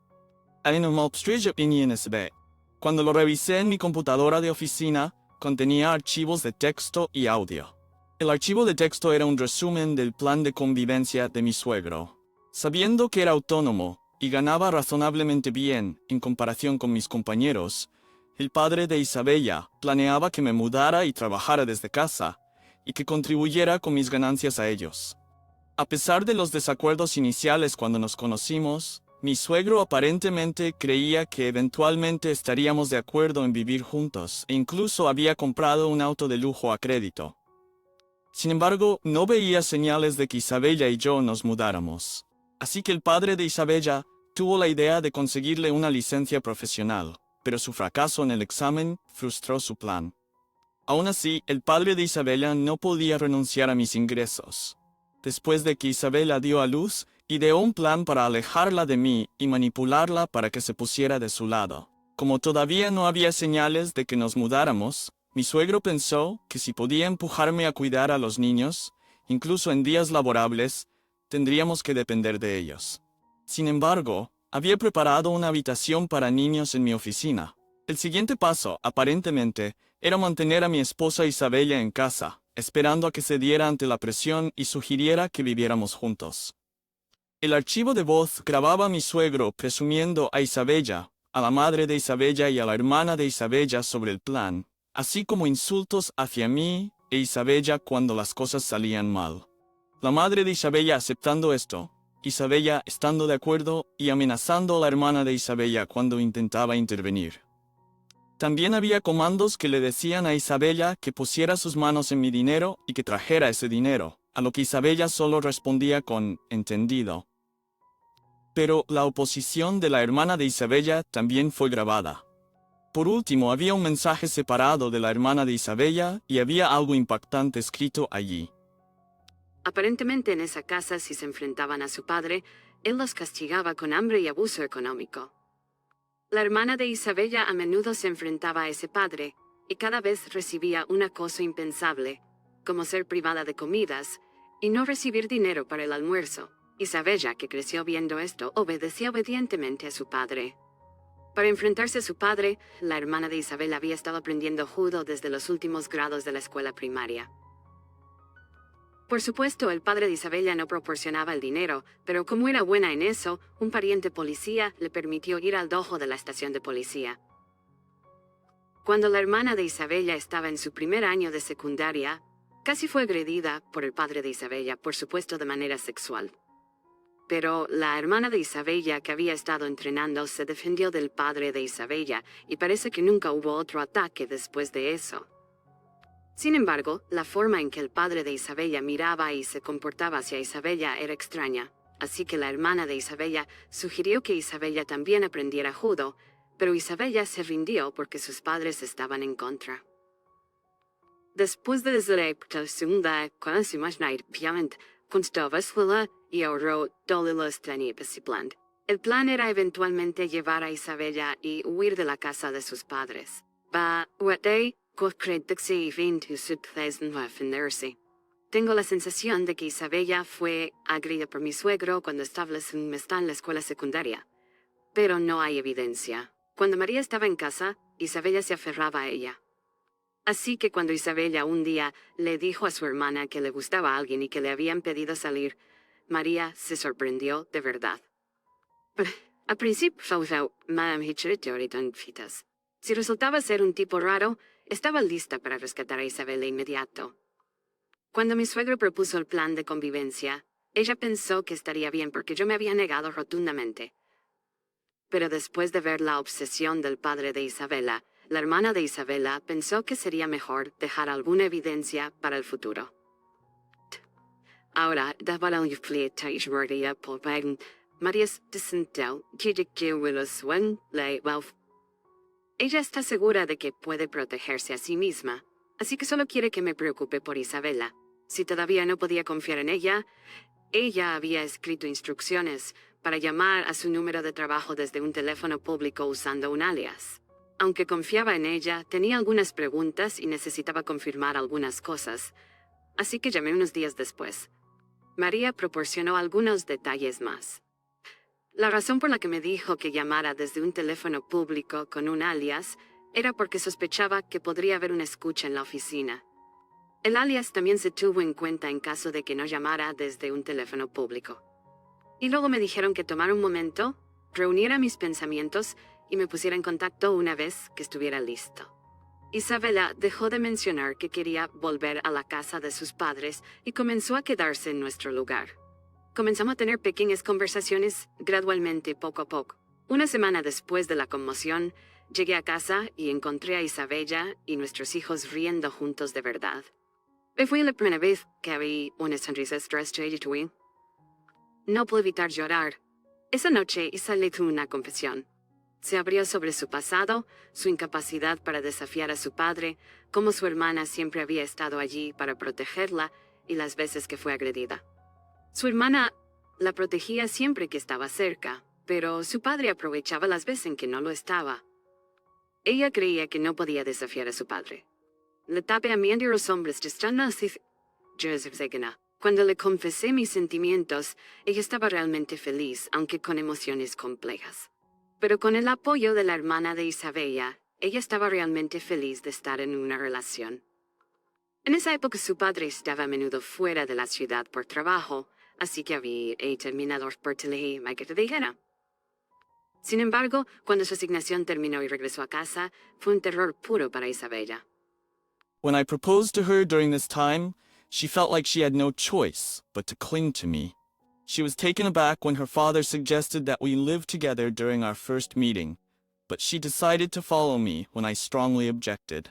Cuando lo revisé en mi computadora de oficina, contenía archivos de texto y audio. El archivo de texto era un resumen del plan de convivencia de mi suegro. Sabiendo que era autónomo y ganaba razonablemente bien en comparación con mis compañeros, el padre de Isabella planeaba que me mudara y trabajara desde casa, y que contribuyera con mis ganancias a ellos. A pesar de los desacuerdos iniciales cuando nos conocimos, mi suegro aparentemente creía que eventualmente estaríamos de acuerdo en vivir juntos, e incluso había comprado un auto de lujo a crédito. Sin embargo, no veía señales de que Isabella y yo nos mudáramos. Así que el padre de Isabella tuvo la idea de conseguirle una licencia profesional, pero su fracaso en el examen frustró su plan. Aún así, el padre de Isabella no podía renunciar a mis ingresos. Después de que Isabella dio a luz, ideó un plan para alejarla de mí y manipularla para que se pusiera de su lado. Como todavía no había señales de que nos mudáramos, mi suegro pensó que si podía empujarme a cuidar a los niños, incluso en días laborables, tendríamos que depender de ellos. Sin embargo, había preparado una habitación para niños en mi oficina. El siguiente paso, aparentemente, era mantener a mi esposa Isabella en casa, esperando a que cediera ante la presión y sugiriera que viviéramos juntos. El archivo de voz grababa a mi suegro presumiendo a Isabella, a la madre de Isabella y a la hermana de Isabella sobre el plan, así como insultos hacia mí e Isabella cuando las cosas salían mal. La madre de Isabella aceptando esto, Isabella estando de acuerdo y amenazando a la hermana de Isabella cuando intentaba intervenir. También había comandos que le decían a Isabella que pusiera sus manos en mi dinero y que trajera ese dinero, a lo que Isabella solo respondía con «entendido». Pero la oposición de la hermana de Isabella también fue grabada. Por último, había un mensaje separado de la hermana de Isabella y había algo impactante escrito allí. Aparentemente en esa casa, si se enfrentaban a su padre, él los castigaba con hambre y abuso económico. La hermana de Isabella a menudo se enfrentaba a ese padre, y cada vez recibía un acoso impensable, como ser privada de comidas y no recibir dinero para el almuerzo. Isabella, que creció viendo esto, obedecía obedientemente a su padre. Para enfrentarse a su padre, la hermana de Isabella había estado aprendiendo judo desde los últimos grados de la escuela primaria. Por supuesto, el padre de Isabella no proporcionaba el dinero, pero como era buena en eso, un pariente policía le permitió ir al dojo de la estación de policía. Cuando la hermana de Isabella estaba en su primer año de secundaria, casi fue agredida por el padre de Isabella, por supuesto de manera sexual. Pero la hermana de Isabella, que había estado entrenando, se defendió del padre de Isabella, y parece que nunca hubo otro ataque después de eso. Sin embargo, la forma en que el padre de Isabella miraba y se comportaba hacia Isabella era extraña, así que la hermana de Isabella sugirió que Isabella también aprendiera judo, pero Isabella se rindió porque sus padres estaban en contra. Después de la segunda clase más piamente constaba escuela y ahorró todos los planes y plan. El plan era eventualmente llevar a Isabella y huir de la casa de sus padres. Tengo la sensación de que Isabella fue agredida por mi suegro cuando estaba en la escuela secundaria, pero no hay evidencia. Cuando María estaba en casa, Isabella se aferraba a ella. Así que cuando Isabella un día le dijo a su hermana que le gustaba a alguien y que le habían pedido salir, María se sorprendió de verdad. A principio, si resultaba ser un tipo raro, estaba lista para rescatar a Isabel de inmediato. Cuando mi suegro propuso el plan de convivencia, ella pensó que estaría bien porque yo me había negado rotundamente. Pero después de ver la obsesión del padre de Isabela, la hermana de Isabela pensó que sería mejor dejar alguna evidencia para el futuro. Ahora, ella está segura de que puede protegerse a sí misma, así que solo quiere que me preocupe por Isabela. Si todavía no podía confiar en ella había escrito instrucciones para llamar a su número de trabajo desde un teléfono público usando un alias. Aunque confiaba en ella, tenía algunas preguntas y necesitaba confirmar algunas cosas, así que llamé unos días después. María proporcionó algunos detalles más. La razón por la que me dijo que llamara desde un teléfono público con un alias era porque sospechaba que podría haber una escucha en la oficina. El alias también se tuvo en cuenta en caso de que no llamara desde un teléfono público. Y luego me dijeron que tomara un momento, reuniera mis pensamientos y me pusiera en contacto una vez que estuviera listo. Isabela dejó de mencionar que quería volver a la casa de sus padres y comenzó a quedarse en nuestro lugar. Comenzamos a tener pequeñas conversaciones gradualmente, poco a poco. Una semana después de la conmoción, llegué a casa y encontré a Isabella y nuestros hijos riendo juntos de verdad. Fue la primera vez que vi una sonrisa estrella. No pude evitar llorar. Esa noche Isabella tuvo una confesión. Se abrió sobre su pasado, su incapacidad para desafiar a su padre, cómo su hermana siempre había estado allí para protegerla y las veces que fue agredida. Su hermana la protegía siempre que estaba cerca, pero su padre aprovechaba las veces en que no lo estaba. Ella creía que no podía desafiar a su padre. Le tapé a mí y los hombres Cuando le confesé mis sentimientos, ella estaba realmente feliz, aunque con emociones complejas. Pero con el apoyo de la hermana de Isabella, ella estaba realmente feliz de estar en una relación. En esa época su padre estaba a menudo fuera de la ciudad por trabajo, así que había terminado por teléfono que te dijera. Sin embargo, cuando su asignación terminó y regresó a casa, fue un terror puro para Isabella. When I proposed to her during this time, she felt like she had no choice but to cling to me. She was taken aback when her father suggested that we live together during our first meeting, but she decided to follow me when I strongly objected.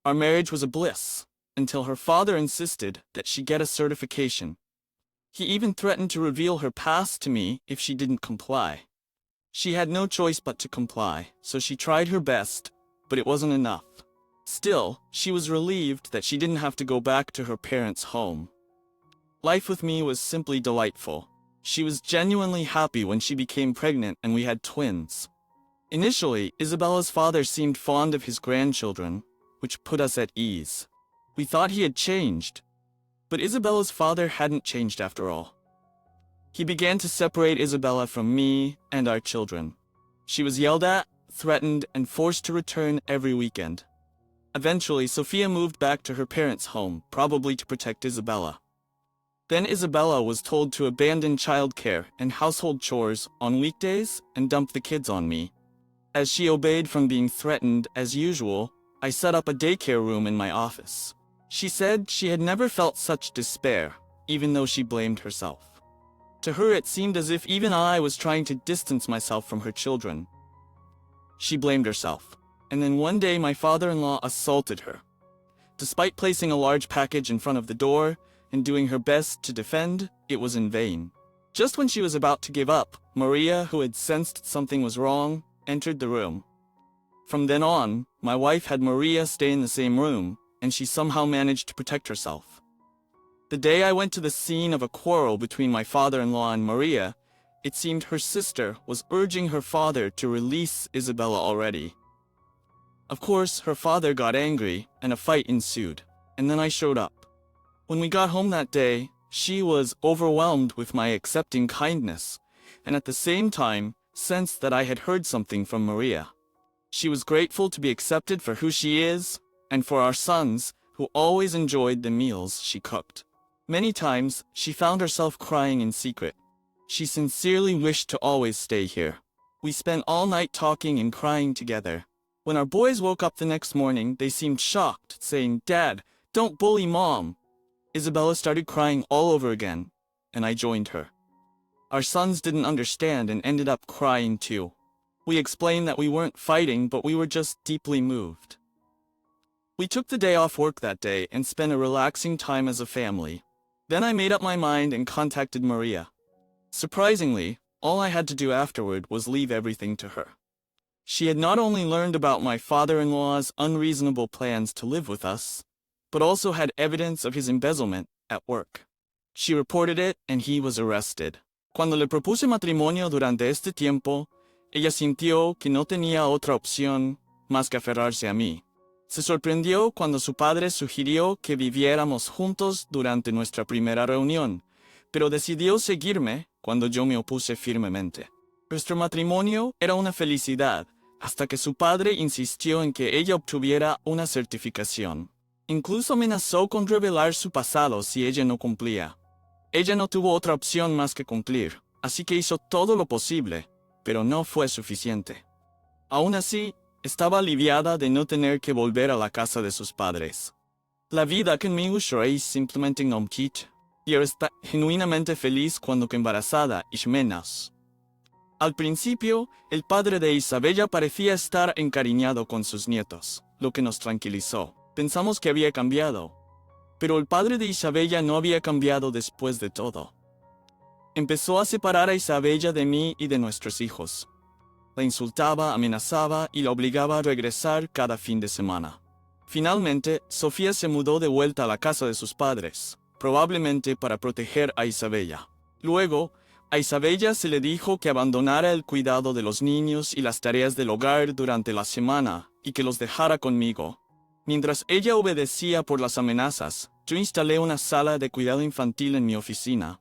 Our marriage was a bliss, until her father insisted that she get a certification. He even threatened to reveal her past to me if she didn't comply. She had no choice but to comply, so she tried her best, but it wasn't enough. Still, she was relieved that she didn't have to go back to her parents' home. Life with me was simply delightful. She was genuinely happy when she became pregnant and we had twins. Initially, Isabella's father seemed fond of his grandchildren, which put us at ease. We thought he had changed, but Isabella's father hadn't changed after all. He began to separate Isabella from me and our children. She was yelled at, threatened, and forced to return every weekend. Eventually, Sophia moved back to her parents' home, probably to protect Isabella. Then Isabella was told to abandon childcare and household chores on weekdays and dump the kids on me. As she obeyed from being threatened, as usual, I set up a daycare room in my office. She said she had never felt such despair, even though she blamed herself. To her, it seemed as if even I was trying to distance myself from her children. She blamed herself, and then one day my father-in-law assaulted her. Despite placing a large package in front of the door and doing her best to defend, it was in vain. Just when she was about to give up, Maria, who had sensed something was wrong, entered the room. From then on, my wife had Maria stay in the same room, and she somehow managed to protect herself. The day I went to the scene of a quarrel between my father-in-law and Maria, it seemed her sister was urging her father to release Isabella already. Of course, her father got angry, and a fight ensued, and then I showed up. When we got home that day, she was overwhelmed with my accepting kindness, and at the same time, sensed that I had heard something from Maria. She was grateful to be accepted for who she is, and for our sons, who always enjoyed the meals she cooked. Many times, she found herself crying in secret. She sincerely wished to always stay here. We spent all night talking and crying together. When our boys woke up the next morning, they seemed shocked, saying, "Dad, don't bully Mom." Isabella started crying all over again, and I joined her. Our sons didn't understand and ended up crying too. We explained that we weren't fighting, but we were just deeply moved. We took the day off work that day and spent a relaxing time as a family. Then I made up my mind and contacted Maria. Surprisingly, all I had to do afterward was leave everything to her. She had not only learned about my father-in-law's unreasonable plans to live with us, but also had evidence of his embezzlement at work. She reported it and he was arrested. Cuando le propuse matrimonio durante este tiempo, ella sintió que no tenía otra opción más que aferrarse a mí. Se sorprendió cuando su padre sugirió que viviéramos juntos durante nuestra primera reunión, pero decidió seguirme cuando yo me opuse firmemente. Nuestro matrimonio era una felicidad, hasta que su padre insistió en que ella obtuviera una certificación. Incluso amenazó con revelar su pasado si ella no cumplía. Ella no tuvo otra opción más que cumplir, así que hizo todo lo posible, pero no fue suficiente. Aún así, estaba aliviada de no tener que volver a la casa de sus padres. La vida conmigo es simplemente un kit, y está genuinamente feliz cuando que embarazada y menos. Al principio, el padre de Isabella parecía estar encariñado con sus nietos, lo que nos tranquilizó. Pensamos que había cambiado, pero el padre de Isabella no había cambiado después de todo. Empezó a separar a Isabella de mí y de nuestros hijos. La insultaba, amenazaba y la obligaba a regresar cada fin de semana. Finalmente, Sofía se mudó de vuelta a la casa de sus padres, probablemente para proteger a Isabella. Luego, a Isabella se le dijo que abandonara el cuidado de los niños y las tareas del hogar durante la semana y que los dejara conmigo. Mientras ella obedecía por las amenazas, yo instalé una sala de cuidado infantil en mi oficina.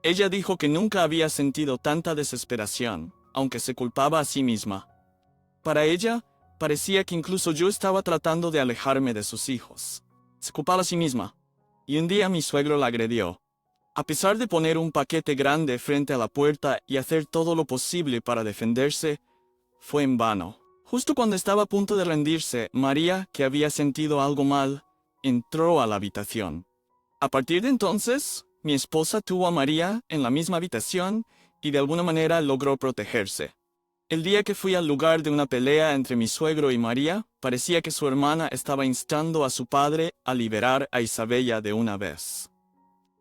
Ella dijo que nunca había sentido tanta desesperación, aunque se culpaba a sí misma. Para ella, parecía que incluso yo estaba tratando de alejarme de sus hijos. Se culpaba a sí misma. Y un día mi suegro la agredió. A pesar de poner un paquete grande frente a la puerta y hacer todo lo posible para defenderse, fue en vano. Justo cuando estaba a punto de rendirse, María, que había sentido algo mal, entró a la habitación. A partir de entonces, mi esposa tuvo a María en la misma habitación y de alguna manera logró protegerse. El día que fui al lugar de una pelea entre mi suegro y María, parecía que su hermana estaba instando a su padre a liberar a Isabella de una vez.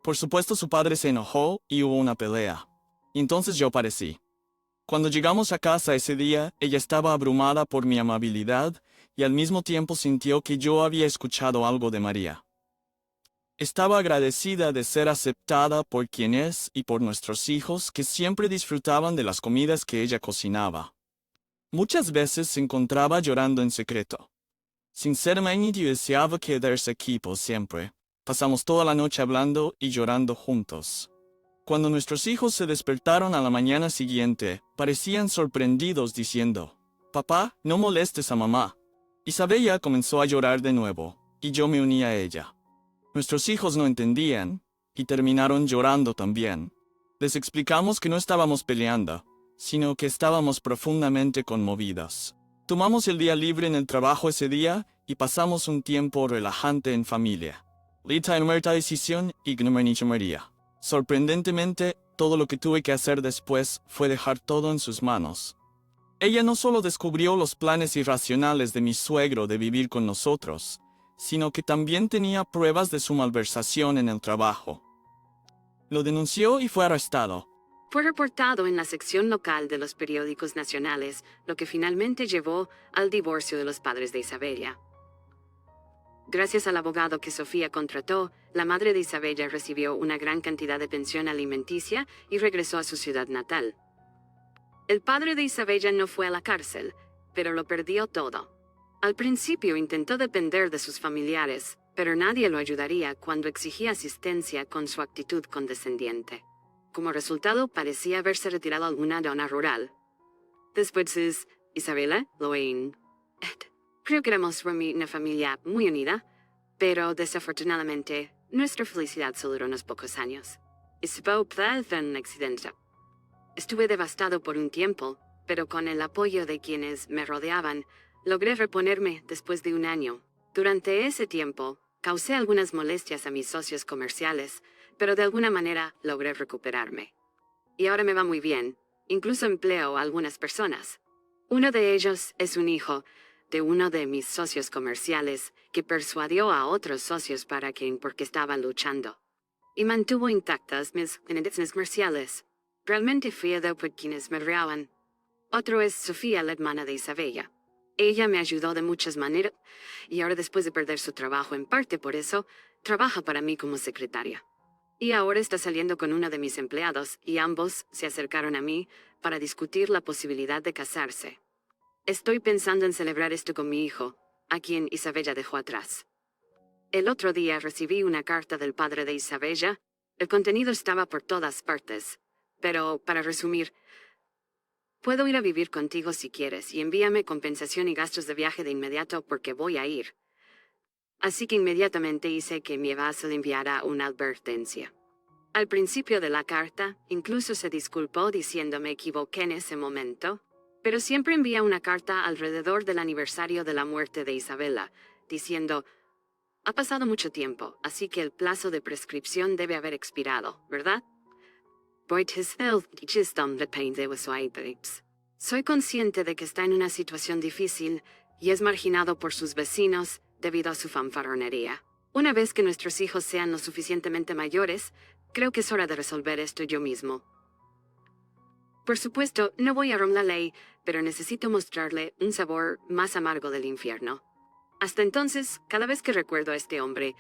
Por supuesto, su padre se enojó y hubo una pelea. Entonces yo aparecí. Cuando llegamos a casa ese día, ella estaba abrumada por mi amabilidad y al mismo tiempo sintió que yo había escuchado algo de María. Estaba agradecida de ser aceptada por quien es y por nuestros hijos que siempre disfrutaban de las comidas que ella cocinaba. Muchas veces se encontraba llorando en secreto. Sinceramente deseaba quedarse aquí por siempre. Pasamos toda la noche hablando y llorando juntos. Cuando nuestros hijos se despertaron a la mañana siguiente, parecían sorprendidos diciendo, «Papá, no molestes a mamá». Isabella comenzó a llorar de nuevo, y yo me uní a ella. Nuestros hijos no entendían, y terminaron llorando también. Les explicamos que no estábamos peleando, sino que estábamos profundamente conmovidas. Tomamos el día libre en el trabajo ese día y pasamos un tiempo relajante en familia. Lita en muerta decisión y Gnomenicha María. Sorprendentemente, todo lo que tuve que hacer después fue dejar todo en sus manos. Ella no solo descubrió los planes irracionales de mi suegro de vivir con nosotros, sino que también tenía pruebas de su malversación en el trabajo. Lo denunció y fue arrestado. Fue reportado en la sección local de los periódicos nacionales, lo que finalmente llevó al divorcio de los padres de Isabella. Gracias al abogado que Sofía contrató, la madre de Isabella recibió una gran cantidad de pensión alimenticia y regresó a su ciudad natal. El padre de Isabella no fue a la cárcel, pero lo perdió todo. Al principio intentó depender de sus familiares, pero nadie lo ayudaría cuando exigía asistencia con su actitud condescendiente. Como resultado, parecía haberse retirado a alguna zona rural. Después, Isabella, Loen. Creo que éramos una familia muy unida, pero desafortunadamente, nuestra felicidad solo duró unos pocos años. Fue un accidente. Estuve devastado por un tiempo, pero con el apoyo de quienes me rodeaban, logré reponerme después de un año. Durante ese tiempo, causé algunas molestias a mis socios comerciales, pero de alguna manera logré recuperarme. Y ahora me va muy bien. Incluso empleo a algunas personas. Uno de ellos es un hijo de uno de mis socios comerciales que persuadió a otros socios porque estaban luchando. Y mantuvo intactas mis conexiones comerciales. Realmente fui por quienes me rodeaban. Otro es Sofía, la hermana de Isabella. Ella me ayudó de muchas maneras y ahora, después de perder su trabajo en parte por eso, trabaja para mí como secretaria. Y ahora está saliendo con uno de mis empleados y ambos se acercaron a mí para discutir la posibilidad de casarse. Estoy pensando en celebrar esto con mi hijo, a quien Isabella dejó atrás. El otro día recibí una carta del padre de Isabella. El contenido estaba por todas partes, pero para resumir, puedo ir a vivir contigo si quieres y envíame compensación y gastos de viaje de inmediato porque voy a ir. Así que inmediatamente hice que mi vaso le enviara una advertencia. Al principio de la carta, incluso se disculpó diciendo me equivoqué en ese momento, pero siempre envía una carta alrededor del aniversario de la muerte de Isabella, diciendo, ha pasado mucho tiempo, así que el plazo de prescripción debe haber expirado, ¿verdad? Soy consciente de que está en una situación difícil y es marginado por sus vecinos debido a su fanfarronería. Una vez que nuestros hijos sean lo suficientemente mayores, creo que es hora de resolver esto yo mismo. Por supuesto, no voy a romper la ley, pero necesito mostrarle un sabor más amargo del infierno. Hasta entonces, cada vez que recuerdo a este hombre,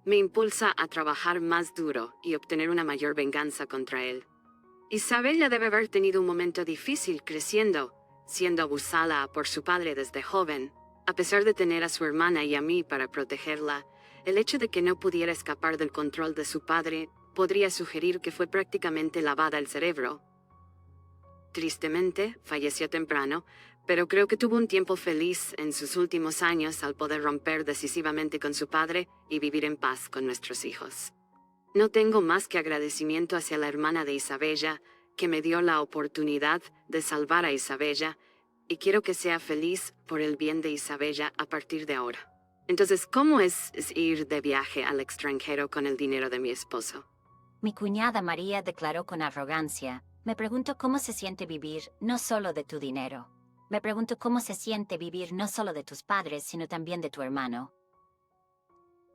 me impulsa a trabajar más duro y obtener una mayor venganza contra él. Isabella debe haber tenido un momento difícil creciendo, siendo abusada por su padre desde joven. A pesar de tener a su hermana y a mí para protegerla, el hecho de que no pudiera escapar del control de su padre podría sugerir que fue prácticamente lavada el cerebro. Tristemente, falleció temprano, pero creo que tuvo un tiempo feliz en sus últimos años al poder romper decisivamente con su padre y vivir en paz con nuestros hijos. No tengo más que agradecimiento hacia la hermana de Isabella, que me dio la oportunidad de salvar a Isabella, y quiero que sea feliz por el bien de Isabella a partir de ahora. Entonces, ¿cómo es ir de viaje al extranjero con el dinero de mi esposo? Mi cuñada María declaró con arrogancia: me pregunto cómo se siente vivir no solo de tu dinero. Me pregunto cómo se siente vivir no solo de tus padres, sino también de tu hermano.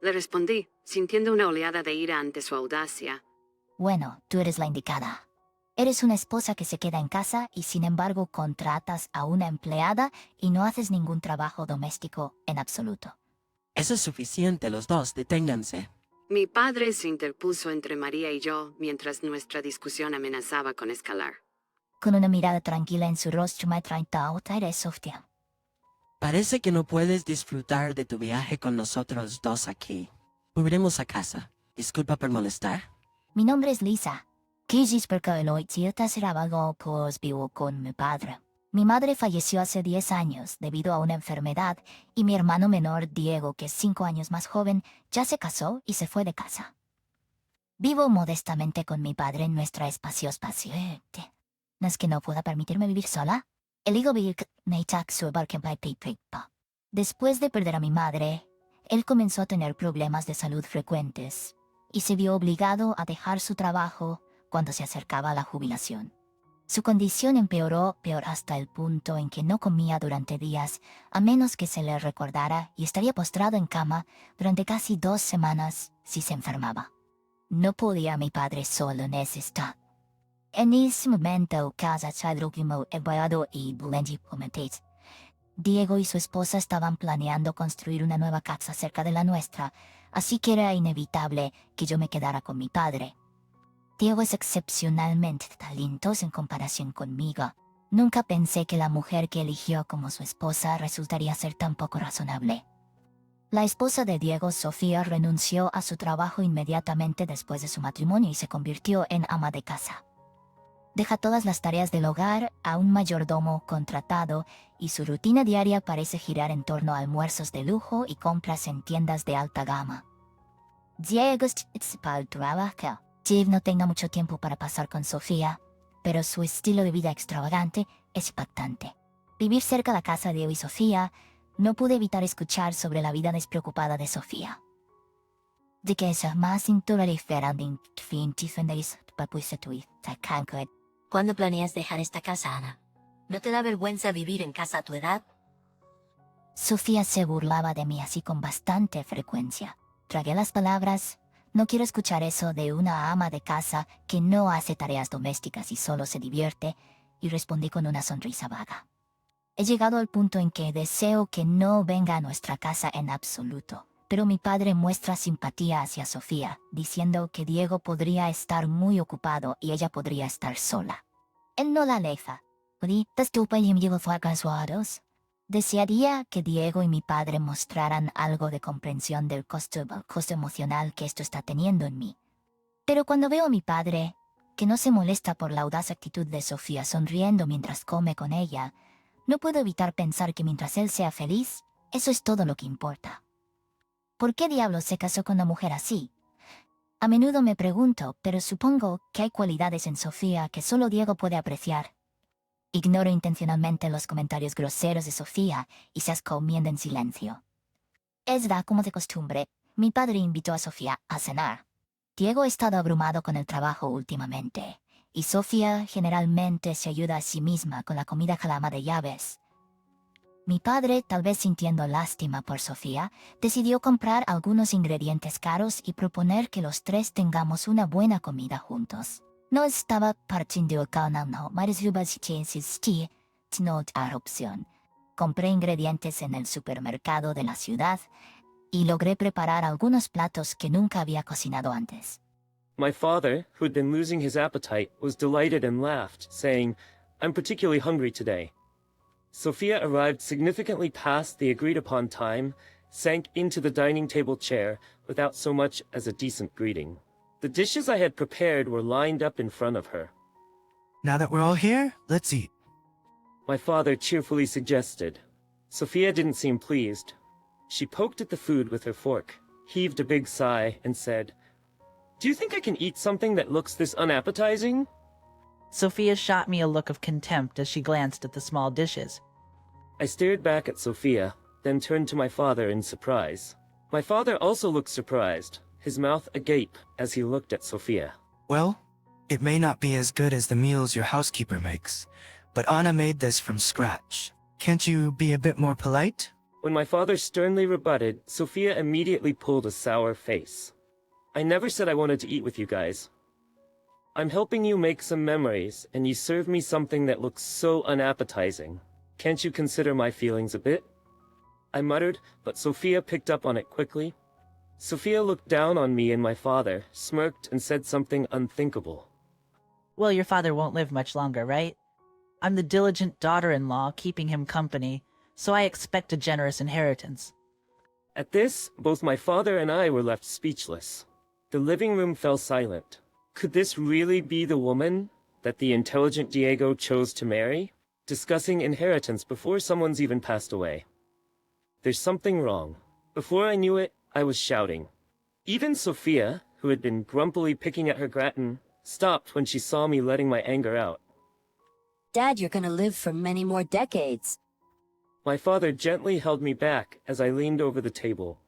Le respondí, sintiendo una oleada de ira ante su audacia. Bueno, tú eres la indicada. Eres una esposa que se queda en casa y sin embargo contratas a una empleada y no haces ningún trabajo doméstico en absoluto. Eso es suficiente, los dos, deténganse. Mi padre se interpuso entre María y yo mientras nuestra discusión amenazaba con escalar. Con una mirada tranquila en su rostro me eres Sofía. Parece que no puedes disfrutar de tu viaje con nosotros dos aquí. Volveremos a casa. Disculpa por molestar. Mi nombre es Lisa. Quizás porque hoy algo pues vivo con mi padre. Mi madre falleció hace 10 años debido a una enfermedad y mi hermano menor, Diego, que es 5 años más joven, ya se casó y se fue de casa. Vivo modestamente con mi padre en nuestra espacio. ¿No es que no pueda permitirme vivir sola? Eligo vivir Después de perder a mi madre, él comenzó a tener problemas de salud frecuentes y se vio obligado a dejar su trabajo cuando se acercaba a la jubilación. Su condición empeoró hasta el punto en que no comía durante días, a menos que se le recordara, y estaría postrado en cama durante casi 2 semanas si se enfermaba. No podía mi padre solo en ese estado. En ese momento, casa y Diego y su esposa estaban planeando construir una nueva casa cerca de la nuestra, así que era inevitable que yo me quedara con mi padre. Diego es excepcionalmente talentoso en comparación conmigo. Nunca pensé que la mujer que eligió como su esposa resultaría ser tan poco razonable. La esposa de Diego, Sofía, renunció a su trabajo inmediatamente después de su matrimonio y se convirtió en ama de casa. Deja todas las tareas del hogar a un mayordomo contratado y su rutina diaria parece girar en torno a almuerzos de lujo y compras en tiendas de alta gama. Diego trabaja. Steve no tenga mucho tiempo para pasar con Sofía, pero su estilo de vida extravagante es impactante. Vivir cerca de la casa de Diego y Sofía, no pude evitar escuchar sobre la vida despreocupada de Sofía. De que es más intolerante ¿Cuándo planeas dejar esta casa, Ana? ¿No te da vergüenza vivir en casa a tu edad? Sofía se burlaba de mí así con bastante frecuencia. Tragué las palabras. No quiero escuchar eso de una ama de casa que no hace tareas domésticas y solo se divierte, y respondí con una sonrisa vaga. He llegado al punto en que deseo que no venga a nuestra casa en absoluto, pero mi padre muestra simpatía hacia Sofía, diciendo que Diego podría estar muy ocupado y ella podría estar sola. Él no la aleja. Desearía que Diego y mi padre mostraran algo de comprensión del costo emocional que esto está teniendo en mí. Pero cuando veo a mi padre, que no se molesta por la audaz actitud de Sofía sonriendo mientras come con ella, no puedo evitar pensar que mientras él sea feliz, eso es todo lo que importa. ¿Por qué diablos se casó con una mujer así? A menudo me pregunto, pero supongo que hay cualidades en Sofía que solo Diego puede apreciar. Ignoro intencionalmente los comentarios groseros de Sofía y se comiendo en silencio. Es da como de costumbre, mi padre invitó a Sofía a cenar. Diego ha estado abrumado con el trabajo últimamente, y Sofía generalmente se ayuda a sí misma con la comida calama de llaves. Mi padre, tal vez sintiendo lástima por Sofía, decidió comprar algunos ingredientes caros y proponer que los 3 tengamos una buena comida juntos. No estaba partiendo el canal, no, no dar opción. Compré ingredientes en el supermercado de la ciudad y logré preparar algunos platos que nunca había cocinado antes. My father, who'd been losing his appetite, was delighted and laughed, saying, "I'm particularly hungry today." Sophia arrived significantly past the agreed-upon time, sank into the dining table chair without so much as a decent greeting. The dishes I had prepared were lined up in front of her. Now that we're all here, let's eat. my father cheerfully suggested. Sophia didn't seem pleased. She poked at the food with her fork, heaved a big sigh, and said, "Do you think I can eat something that looks this unappetizing?" Sophia shot me a look of contempt as she glanced at the small dishes. I stared back at Sophia, then turned to my father in surprise. My father also looked surprised, his mouth agape as he looked at Sophia. Well, it may not be as good as the meals your housekeeper makes, but Anna made this from scratch. Can't you be a bit more polite? When my father sternly rebutted, Sophia immediately pulled a sour face. "I never said I wanted to eat with you guys. I'm helping you make some memories, and you serve me something that looks so unappetizing. Can't you consider my feelings a bit?" I muttered, but Sophia picked up on it quickly. Sophia looked down on me and my father, smirked, and said something unthinkable. Well, your father won't live much longer, right? I'm the diligent daughter-in-law keeping him company, so I expect a generous inheritance. At this, both my father and I were left speechless. The living room fell silent. Could this really be the woman that the intelligent Diego chose to marry? Discussing inheritance before someone's even passed away. There's something wrong. Before I knew it, I was shouting. Even Sophia, who had been grumpily picking at her gratin, stopped when she saw me letting my anger out. Dad, you're gonna live for many more decades. My father gently held me back as I leaned over the table.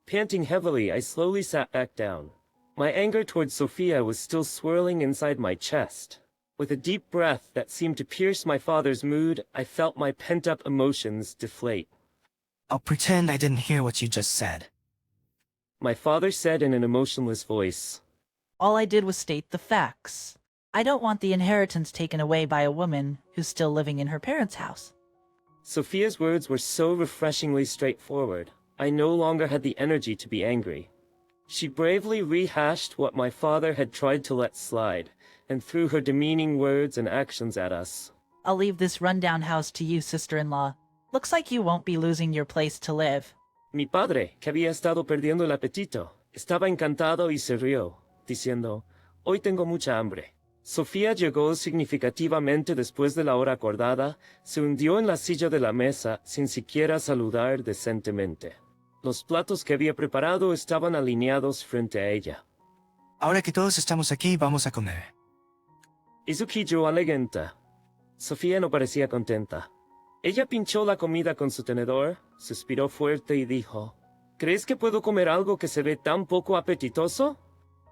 Panting heavily, I slowly sat back down. My anger towards Sophia was still swirling inside my chest. With a deep breath that seemed to pierce my father's mood, I felt my pent-up emotions deflate. I'll pretend I didn't hear what you just said. My father said in an emotionless voice. All I did was state the facts. I don't want the inheritance taken away by a woman who's still living in her parents' house. Sophia's words were so refreshingly straightforward. I no longer had the energy to be angry. She bravely rehashed what my father had tried to let slide, and threw her demeaning words and actions at us. I'll leave this rundown house to you, sister-in-law. Looks like you won't be losing your place to live. Mi padre, que había estado perdiendo el apetito, estaba encantado y se rió, diciendo, "Hoy tengo mucha hambre." Sofía llegó significativamente después de la hora acordada, se hundió en la silla de la mesa sin siquiera saludar decentemente. Los platos que había preparado estaban alineados frente a ella. Ahora que todos estamos aquí, vamos a comer. Izukijo alegenta. Sofía no parecía contenta. Ella pinchó la comida con su tenedor, suspiró fuerte y dijo, ¿crees que puedo comer algo que se ve tan poco apetitoso?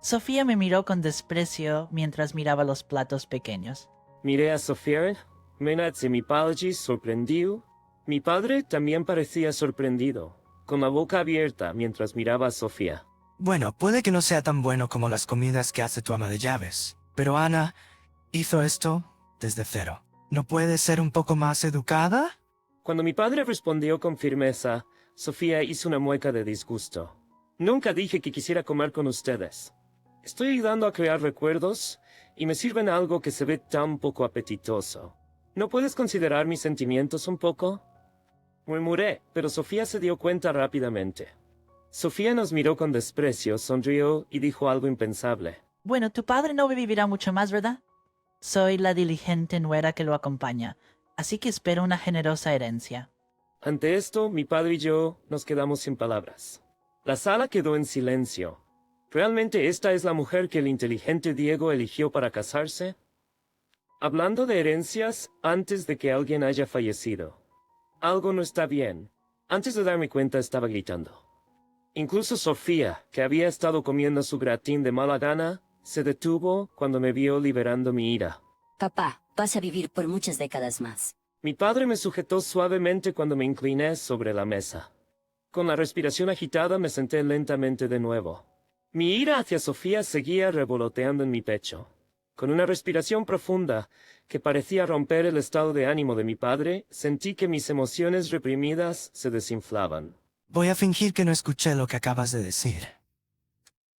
Sofía me miró con desprecio mientras miraba los platos pequeños. Miré a Sofía, menatse mi padre sorprendido. Mi padre también parecía sorprendido, con la boca abierta mientras miraba a Sofía. Bueno, puede que no sea tan bueno como las comidas que hace tu ama de llaves, pero Ana hizo esto desde cero. ¿No puede ser un poco más educada? Cuando mi padre respondió con firmeza, Sofía hizo una mueca de disgusto. Nunca dije que quisiera comer con ustedes. Estoy ayudando a crear recuerdos y me sirven algo que se ve tan poco apetitoso. ¿No puedes considerar mis sentimientos un poco? Murmuré, pero Sofía se dio cuenta rápidamente. Sofía nos miró con desprecio, sonrió y dijo algo impensable. Bueno, tu padre no vivirá mucho más, ¿verdad? Soy la diligente nuera que lo acompaña, así que espero una generosa herencia. Ante esto, mi padre y yo nos quedamos sin palabras. La sala quedó en silencio. ¿Realmente esta es la mujer que el inteligente Diego eligió para casarse? Hablando de herencias antes de que alguien haya fallecido. Algo no está bien. Antes de darme cuenta estaba gritando. Incluso Sofía, que había estado comiendo su gratín de mala gana, se detuvo cuando me vio liberando mi ira. Papá, vas a vivir por muchas décadas más. Mi padre me sujetó suavemente cuando me incliné sobre la mesa. Con la respiración agitada me senté lentamente de nuevo. Mi ira hacia Sofía seguía revoloteando en mi pecho. Con una respiración profunda, que parecía romper el estado de ánimo de mi padre, sentí que mis emociones reprimidas se desinflaban. Voy a fingir que no escuché lo que acabas de decir.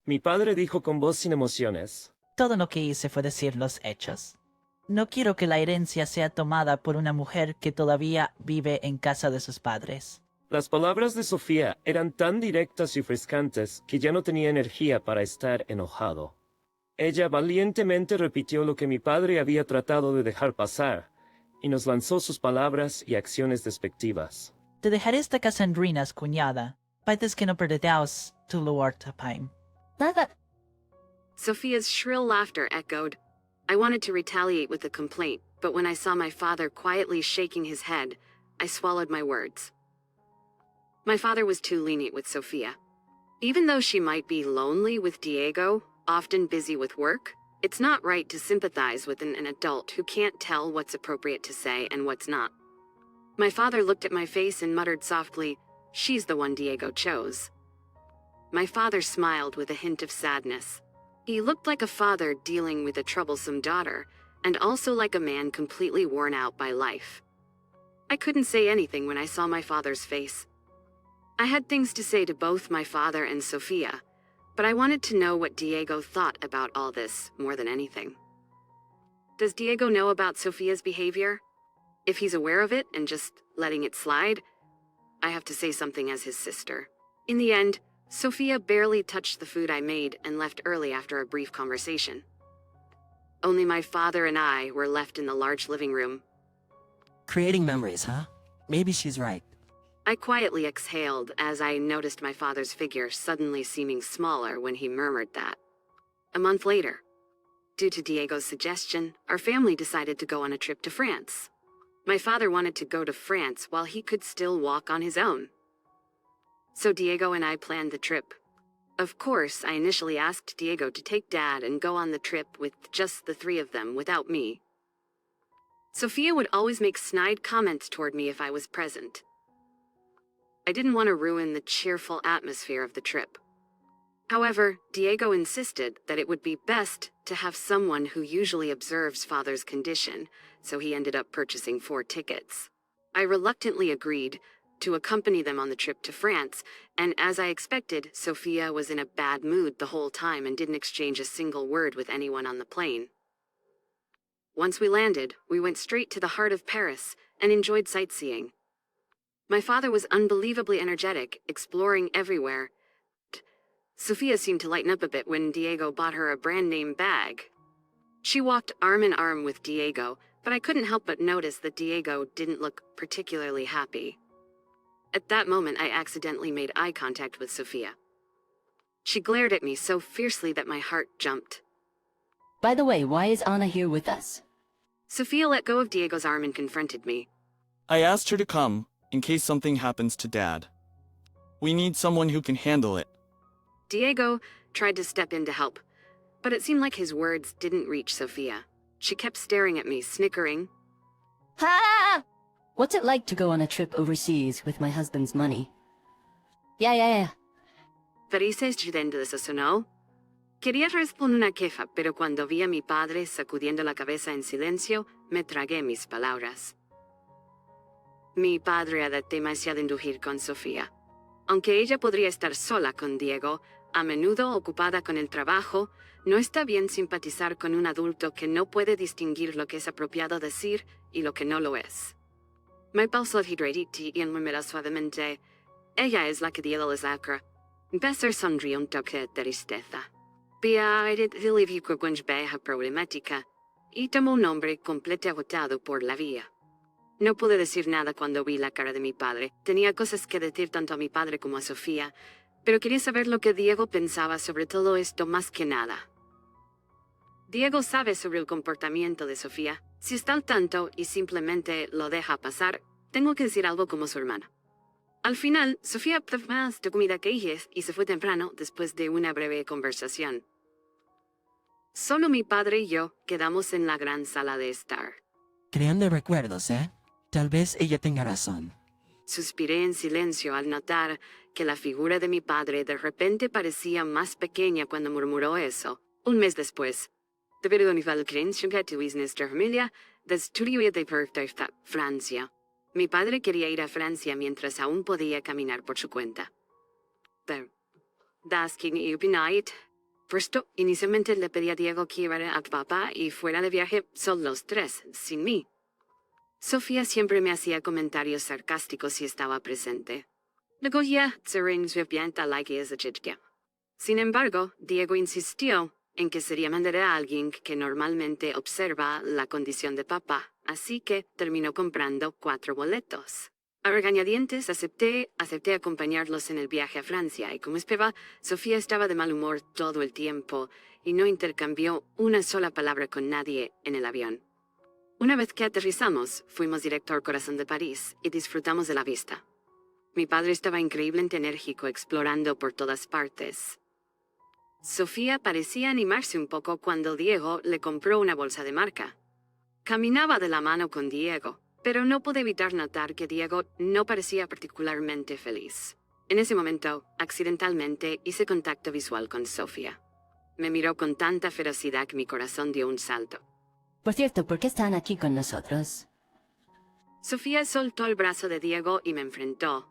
Mi padre dijo con voz sin emociones. Todo lo que hice fue decir los hechos. No quiero que la herencia sea tomada por una mujer que todavía vive en casa de sus padres. Las palabras de Sofía eran tan directas y frescantes que ya no tenía energía para estar enojado. Ella valientemente repitió lo que mi padre había tratado de dejar pasar, y nos lanzó sus palabras y acciones despectivas. Te dejaré esta casa en ruinas, cuñada. Paides que no perdeteaos tu lugar tapaim. Nada. Sophia's shrill laughter echoed. I wanted to retaliate with a complaint, but when I saw my father quietly shaking his head, I swallowed my words. My father was too lenient with Sophia. Even though she might be lonely with Diego, often busy with work, it's not right to sympathize with an adult who can't tell what's appropriate to say and what's not. My father looked at my face and muttered softly, "She's the one Diego chose." My father smiled with a hint of sadness. He looked like a father dealing with a troublesome daughter, and also like a man completely worn out by life. I couldn't say anything when I saw my father's face. I had things to say to both my father and Sophia, but I wanted to know what Diego thought about all this more than anything. Does Diego know about Sophia's behavior? If he's aware of it and just letting it slide, I have to say something as his sister. In the end, Sophia barely touched the food I made and left early after a brief conversation. Only my father and I were left in the large living room. Creating memories, huh? Maybe she's right. I quietly exhaled as I noticed my father's figure suddenly seeming smaller when he murmured that. A month later, due to Diego's suggestion, our family decided to go on a trip to France. My father wanted to go to France while he could still walk on his own. So Diego and I planned the trip. Of course, I initially asked Diego to take Dad and go on the trip with just the three of them without me. Sophia would always make snide comments toward me if I was present. I didn't want to ruin the cheerful atmosphere of the trip. However, Diego insisted that it would be best to have someone who usually observes Father's condition, so he ended up purchasing 4 tickets. I reluctantly agreed to accompany them on the trip to France, and as I expected, Sophia was in a bad mood the whole time and didn't exchange a single word with anyone on the plane. Once we landed, we went straight to the heart of Paris and enjoyed sightseeing. My father was unbelievably energetic, exploring everywhere. Sophia seemed to lighten up a bit when Diego bought her a brand-name bag. She walked arm in arm with Diego, but I couldn't help but notice that Diego didn't look particularly happy. At that moment, I accidentally made eye contact with Sophia. She glared at me so fiercely that my heart jumped. By the way, why is Anna here with us? Sophia let go of Diego's arm and confronted me. I asked her to come, in case something happens to Dad. We need someone who can handle it. Diego tried to step in to help, but it seemed like his words didn't reach Sophia. She kept staring at me, snickering. Ha! What's it like to go on a trip overseas with my husband's money? Yeah. Felice estridente desasonó. Quería responder una queja, pero cuando vi a mi padre sacudiendo la cabeza en silencio, me tragué mis palabras. Mi padre ha de demasiado indulgir con Sofía. Aunque ella podría estar sola con Diego, a menudo ocupada con el trabajo, no está bien simpatizar con un adulto que no puede distinguir lo que es apropiado decir y lo que no lo es. Me pausó el hidraditi y enmurmuró suavemente. Ella es la que dio la lacra. Besser sonrió un toque de tristeza. Pia el con beja problemática y tomó un hombre completo agotado por la vía. No pude decir nada cuando vi la cara de mi padre. Tenía cosas que decir tanto a mi padre como a Sofía, pero quería saber lo que Diego pensaba sobre todo esto más que nada. Diego sabe sobre el comportamiento de Sofía. Si está al tanto y simplemente lo deja pasar, tengo que decir algo como su hermana. Al final, Sofía probó más de comida que ellos y se fue temprano después de una breve conversación. Solo mi padre y yo quedamos en la gran sala de estar. Creando recuerdos, ¿eh? Tal vez ella tenga razón. Suspiré en silencio al notar que la figura de mi padre de repente parecía más pequeña cuando murmuró eso. Un mes después, debido a mi creencia que nuestra familia destruye de perfecta Francia. Mi padre quería ir a Francia mientras aún podía caminar por su cuenta. Pero, das que night. Puesto, inicialmente le pedí a Diego que iba a papá y fuera de viaje solo los 3, sin mí. Sofía siempre me hacía comentarios sarcásticos si estaba presente. Luego ya, like. Sin embargo, Diego insistió, en que sería mandar a alguien que normalmente observa la condición de papá, así que terminó comprando 4 boletos. A regañadientes acepté acompañarlos en el viaje a Francia, y como esperaba, Sofía estaba de mal humor todo el tiempo y no intercambió una sola palabra con nadie en el avión. Una vez que aterrizamos, fuimos directo al corazón de París y disfrutamos de la vista. Mi padre estaba increíblemente enérgico explorando por todas partes. Sofía parecía animarse un poco cuando Diego le compró una bolsa de marca. Caminaba de la mano con Diego, pero no pude evitar notar que Diego no parecía particularmente feliz. En ese momento, accidentalmente, hice contacto visual con Sofía. Me miró con tanta ferocidad que mi corazón dio un salto. Por cierto, ¿por qué están aquí con nosotros? Sofía soltó el brazo de Diego y me enfrentó.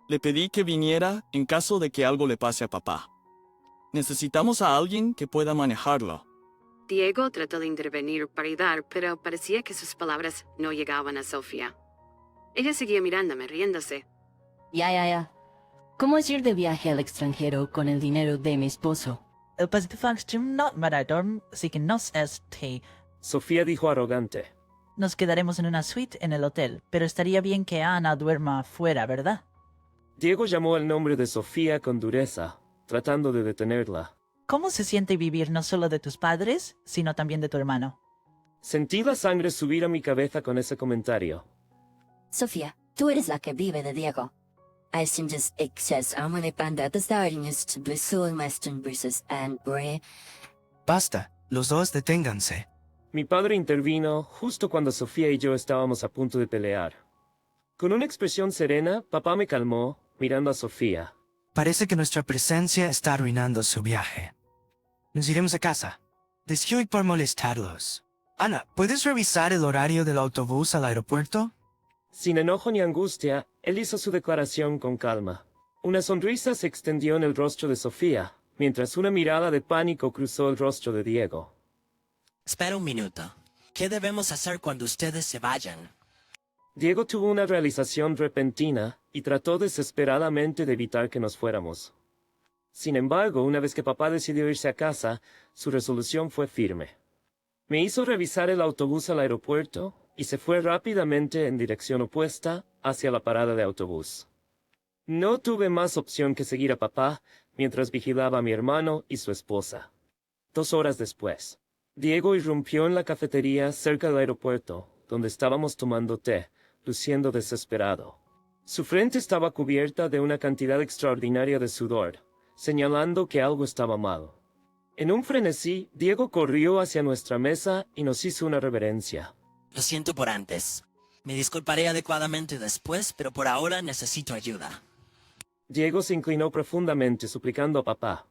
Le pedí que viniera en caso de que algo le pase a papá. Necesitamos a alguien que pueda manejarlo. Diego trató de intervenir para ayudar, pero parecía que sus palabras no llegaban a Sofía. Ella seguía mirándome, riéndose. Ya. ¿Cómo es ir de viaje al extranjero con el dinero de mi esposo? El Pacific not Maradorm, así que nos Sofía dijo arrogante. Nos quedaremos en una suite en el hotel, pero estaría bien que Ana duerma afuera, ¿verdad? Diego llamó el nombre de Sofía con dureza, tratando de detenerla. ¿Cómo se siente vivir no solo de tus padres, sino también de tu hermano? Sentí la sangre subir a mi cabeza con ese comentario. Sofía, tú eres la que vive de Diego. I just excess amore panda the starting is to be so western versus and bre. Basta, los dos deténganse. Mi padre intervino justo cuando Sofía y yo estábamos a punto de pelear. Con una expresión serena, papá me calmó, mirando a Sofía. Parece que nuestra presencia está arruinando su viaje. Nos iremos a casa. Disculpe por molestarlos. Ana, ¿puedes revisar el horario del autobús al aeropuerto? Sin enojo ni angustia, él hizo su declaración con calma. Una sonrisa se extendió en el rostro de Sofía, mientras una mirada de pánico cruzó el rostro de Diego. Espera un minuto. ¿Qué debemos hacer cuando ustedes se vayan? Diego tuvo una realización repentina y trató desesperadamente de evitar que nos fuéramos. Sin embargo, una vez que papá decidió irse a casa, su resolución fue firme. Me hizo revisar el autobús al aeropuerto y se fue rápidamente en dirección opuesta hacia la parada de autobús. No tuve más opción que seguir a papá mientras vigilaba a mi hermano y su esposa. 2 horas después, Diego irrumpió en la cafetería cerca del aeropuerto, donde estábamos tomando té, luciendo desesperado. Su frente estaba cubierta de una cantidad extraordinaria de sudor, señalando que algo estaba mal. En un frenesí, Diego corrió hacia nuestra mesa y nos hizo una reverencia. Lo siento por antes. Me disculparé adecuadamente después, pero por ahora necesito ayuda. Diego se inclinó profundamente, suplicando a papá.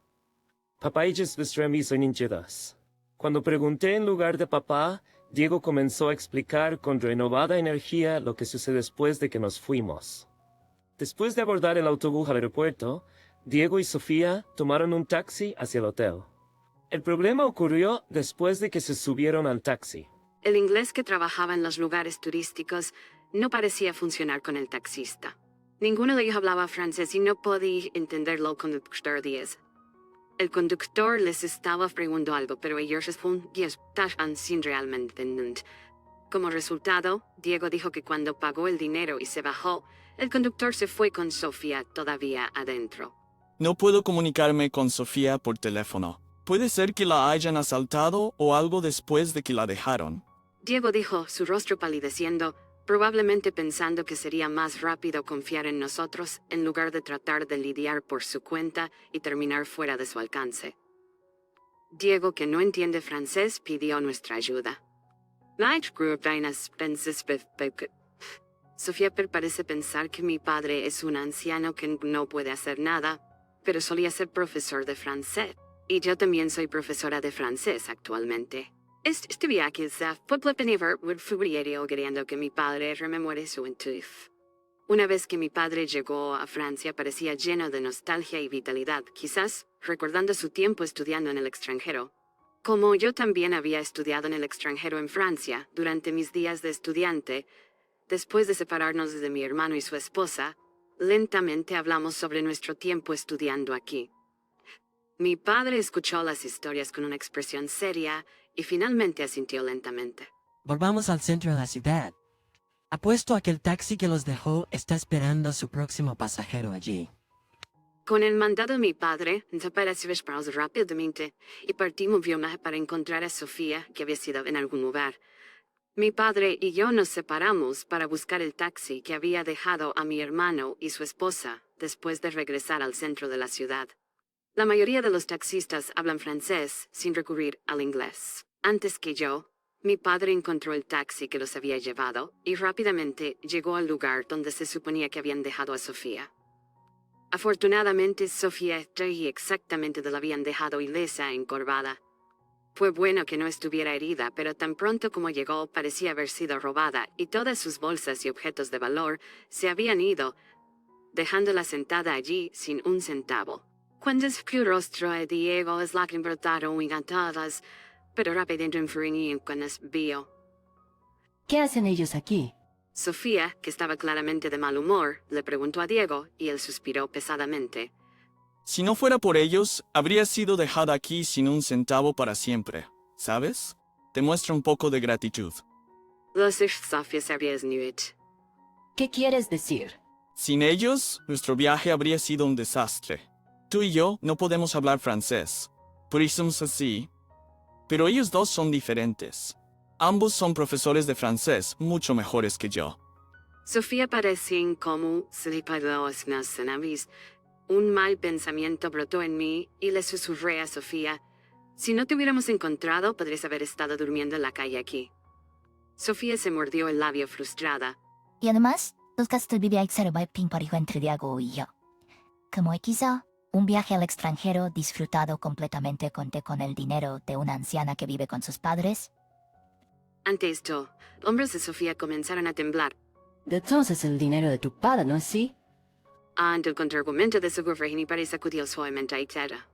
Papá y Jesús son hinchadas. Cuando pregunté en lugar de papá, Diego comenzó a explicar con renovada energía lo que sucede después de que nos fuimos. Después de abordar el autobús al aeropuerto, Diego y Sofía tomaron un taxi hacia el hotel. El problema ocurrió después de que se subieron al taxi. El inglés que trabajaba en los lugares turísticos no parecía funcionar con el taxista. Ninguno de ellos hablaba francés y no podía entenderlo el conductor Díaz. El conductor les estaba preguntando algo, pero ellos respondían sin realmente entender. Como resultado, Diego dijo que cuando pagó el dinero y se bajó, el conductor se fue con Sofía todavía adentro. No puedo comunicarme con Sofía por teléfono. Puede ser que la hayan asaltado o algo después de que la dejaron. Diego dijo, su rostro palideciendo, probablemente pensando que sería más rápido confiar en nosotros en lugar de tratar de lidiar por su cuenta y terminar fuera de su alcance. Diego, que no entiende francés, pidió nuestra ayuda. Sofía parece pensar que mi padre es un anciano que no puede hacer nada, pero solía ser profesor de francés. Y yo también soy profesora de francés actualmente. Este viaje fue queriendo que mi padre rememore su juventud. Una vez que mi padre llegó a Francia parecía lleno de nostalgia y vitalidad, quizás recordando su tiempo estudiando en el extranjero. Como yo también había estudiado en el extranjero en Francia durante mis días de estudiante, después de separarnos de mi hermano y su esposa, lentamente hablamos sobre nuestro tiempo estudiando aquí. Mi padre escuchó las historias con una expresión seria y finalmente asintió lentamente. Volvamos al centro de la ciudad. Apuesto a que el taxi que los dejó está esperando a su próximo pasajero allí. Con el mandado de mi padre, desaparecimos rápidamente y partimos viaje para encontrar a Sofía, que había sido en algún lugar. Mi padre y yo nos separamos para buscar el taxi que había dejado a mi hermano y su esposa después de regresar al centro de la ciudad. La mayoría de los taxistas hablan francés sin recurrir al inglés. Antes que yo, mi padre encontró el taxi que los había llevado y rápidamente llegó al lugar donde se suponía que habían dejado a Sofía. Afortunadamente, Sofía traía exactamente donde la habían dejado ilesa e encorvada. Fue bueno que no estuviera herida, pero tan pronto como llegó parecía haber sido robada y todas sus bolsas y objetos de valor se habían ido, dejándola sentada allí sin un centavo. Cuando escupió el rostro de Diego, las lágrimas brotaron encantadas, pero rápidamente enfriaron cuando las vio. ¿Qué hacen ellos aquí? Sofía, que estaba claramente de mal humor, le preguntó a Diego y él suspiró pesadamente. Si no fuera por ellos, habría sido dejada aquí sin un centavo para siempre, ¿sabes? Te muestra un poco de gratitud. Sofía sabía nuit. ¿Qué quieres decir? Sin ellos, nuestro viaje habría sido un desastre. Tú y yo no podemos hablar francés. Por eso somos así. Pero ellos dos son diferentes. Ambos son profesores de francés mucho mejores que yo. Sofía parecía incómoda, se le paró las nariz. Un mal pensamiento brotó en mí y le susurré a Sofía: si no te hubiéramos encontrado, podrías haber estado durmiendo en la calle aquí. Sofía se mordió el labio frustrada. Y además, los gastos vivían entre Diego y yo. Como quizá un viaje al extranjero disfrutado completamente conté con el dinero de una anciana que vive con sus padres. Ante esto, los hombros de Sofía comenzaron a temblar. Entonces el dinero de tu padre, ¿no es así? Ante el contraargumento de su Virginia y sacudió suavemente a Itera.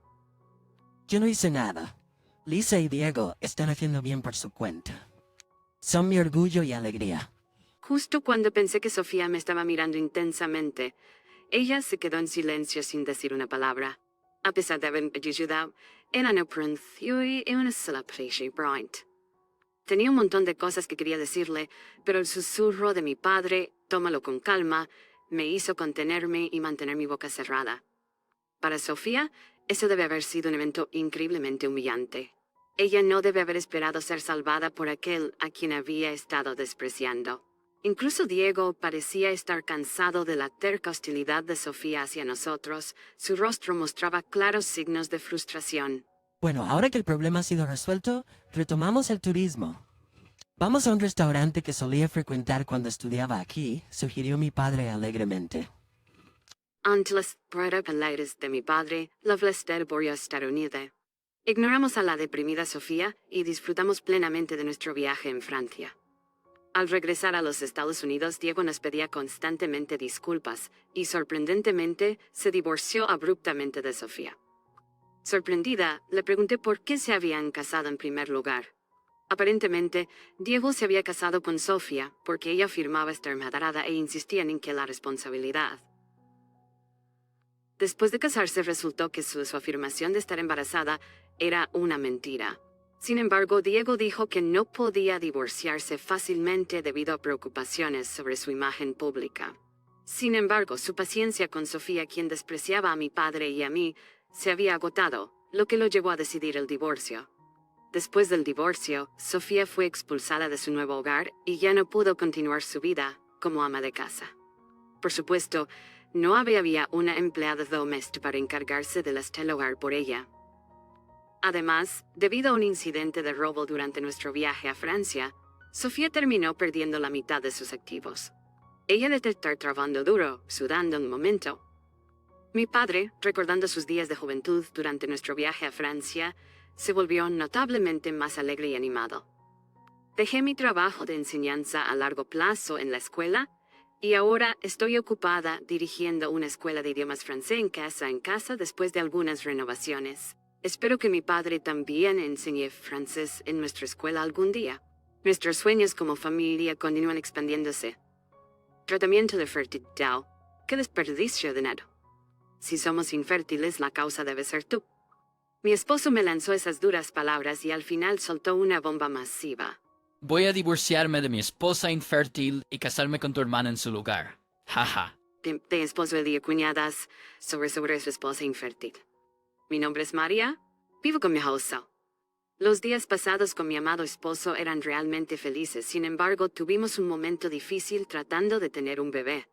Yo no hice nada. Lisa y Diego están haciendo bien por su cuenta. Son mi orgullo y alegría. Justo cuando pensé que Sofía me estaba mirando intensamente, ella se quedó en silencio sin decir una palabra. A pesar de haberme ayudado, ella no pronunció una sola palabra Bryant. Tenía un montón de cosas que quería decirle, pero el susurro de mi padre, tómalo con calma, me hizo contenerme y mantener mi boca cerrada. Para Sofía, eso debe haber sido un evento increíblemente humillante. Ella no debe haber esperado ser salvada por aquel a quien había estado despreciando. Incluso Diego parecía estar cansado de la terca hostilidad de Sofía hacia nosotros. Su rostro mostraba claros signos de frustración. Bueno, ahora que el problema ha sido resuelto, retomamos el turismo. Vamos a un restaurante que solía frecuentar cuando estudiaba aquí, sugirió mi padre alegremente. Ante las palabras de mi padre, la Vlester volvió a estar unida. Ignoramos a la deprimida Sofía y disfrutamos plenamente de nuestro viaje en Francia. Al regresar a los Estados Unidos, Diego nos pedía constantemente disculpas y, sorprendentemente, se divorció abruptamente de Sofía. Sorprendida, le pregunté por qué se habían casado en primer lugar. Aparentemente, Diego se había casado con Sofía porque ella afirmaba estar embarazada e insistía en que la responsabilidad. Después de casarse, resultó que su afirmación de estar embarazada era una mentira. Sin embargo, Diego dijo que no podía divorciarse fácilmente debido a preocupaciones sobre su imagen pública. Sin embargo, su paciencia con Sofía, quien despreciaba a mi padre y a mí, se había agotado, lo que lo llevó a decidir el divorcio. Después del divorcio, Sofía fue expulsada de su nuevo hogar y ya no pudo continuar su vida como ama de casa. Por supuesto, no había una empleada doméstica para encargarse del hogar por ella. Además, debido a un incidente de robo durante nuestro viaje a Francia, Sofía terminó perdiendo la mitad de sus activos. Ella debe estar trabajando duro, sudando un momento. Mi padre, recordando sus días de juventud durante nuestro viaje a Francia, se volvió notablemente más alegre y animado. Dejé mi trabajo de enseñanza a largo plazo en la escuela y ahora estoy ocupada dirigiendo una escuela de idiomas francés en casa después de algunas renovaciones. Espero que mi padre también enseñe francés en nuestra escuela algún día. Nuestros sueños como familia continúan expandiéndose. Tratamiento de fertilidad. ¡Qué desperdicio de dinero! Si somos infértiles, la causa debe ser tú. Mi esposo me lanzó esas duras palabras y al final soltó una bomba masiva. Voy a divorciarme de mi esposa infértil y casarme con tu hermana en su lugar. Jaja. De esposo el día cuñadas sobre su esposa infértil. Mi nombre es María. Vivo con mi esposo. Los días pasados con mi amado esposo eran realmente felices. Sin embargo, tuvimos un momento difícil tratando de tener un bebé.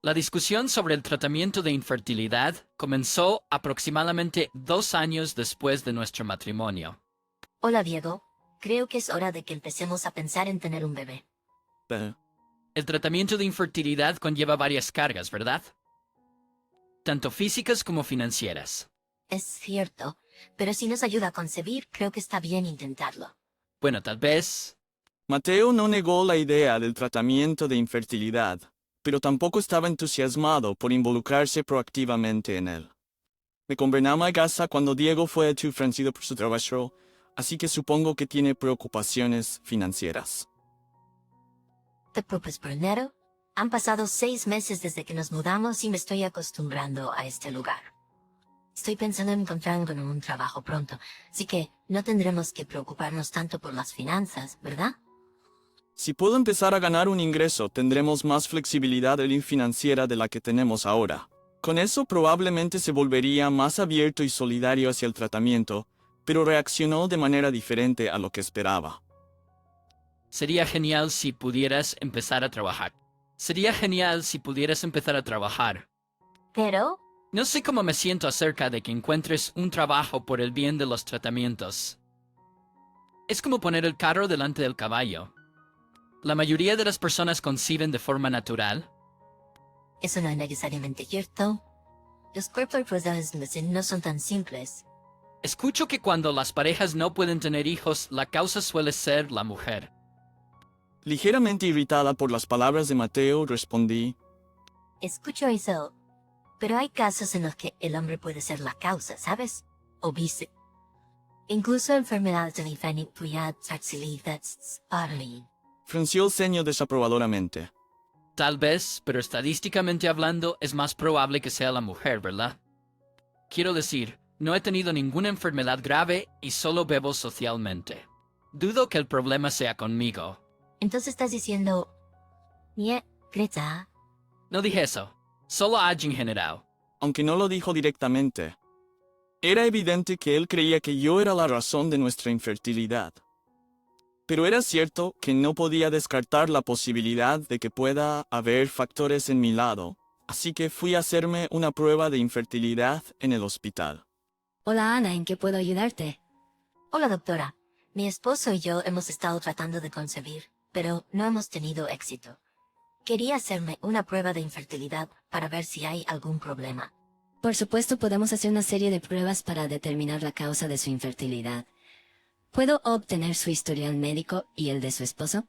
La discusión sobre el tratamiento de infertilidad comenzó aproximadamente 2 años después de nuestro matrimonio. Hola, Diego. Creo que es hora de que empecemos a pensar en tener un bebé. El tratamiento de infertilidad conlleva varias cargas, ¿verdad? Tanto físicas como financieras. Es cierto, pero si nos ayuda a concebir, creo que está bien intentarlo. Bueno, tal vez... Mateo no negó la idea del tratamiento de infertilidad, pero tampoco estaba entusiasmado por involucrarse proactivamente en él. Me convenaba a casa cuando Diego fue ofrecido por su trabajo, así que supongo que tiene preocupaciones financieras. ¿Te preocupes por dinero? Han pasado 6 meses desde que nos mudamos y me estoy acostumbrando a este lugar. Estoy pensando en encontrar un trabajo pronto, así que no tendremos que preocuparnos tanto por las finanzas, ¿verdad? Si puedo empezar a ganar un ingreso, tendremos más flexibilidad financiera de la que tenemos ahora. Con eso probablemente se volvería más abierto y solidario hacia el tratamiento, pero reaccionó de manera diferente a lo que esperaba. Sería genial si pudieras empezar a trabajar. Pero... No sé cómo me siento acerca de que encuentres un trabajo por el bien de los tratamientos. Es como poner el carro delante del caballo. La mayoría de las personas conciben de forma natural. Eso no es necesariamente cierto. Los cuerpos no son tan simples. Escucho que cuando las parejas no pueden tener hijos, la causa suele ser la mujer. Ligeramente irritada por las palabras de Mateo, respondí: Escucho eso, pero hay casos en los que el hombre puede ser la causa, ¿sabes? O vice. Incluso enfermedades de Frunció el ceño desaprobadoramente. Tal vez, pero estadísticamente hablando es más probable que sea la mujer, ¿verdad? Quiero decir, no he tenido ninguna enfermedad grave y solo bebo socialmente. Dudo que el problema sea conmigo. Entonces estás diciendo... Greta. No dije eso. Solo en general. Aunque no lo dijo directamente. Era evidente que él creía que yo era la razón de nuestra infertilidad. Pero era cierto que no podía descartar la posibilidad de que pueda haber factores en mi lado, así que fui a hacerme una prueba de infertilidad en el hospital. Hola Ana, ¿en qué puedo ayudarte? Hola doctora. Mi esposo y yo hemos estado tratando de concebir, pero no hemos tenido éxito. Quería hacerme una prueba de infertilidad para ver si hay algún problema. Por supuesto, podemos hacer una serie de pruebas para determinar la causa de su infertilidad. ¿Puedo obtener su historial médico y el de su esposo?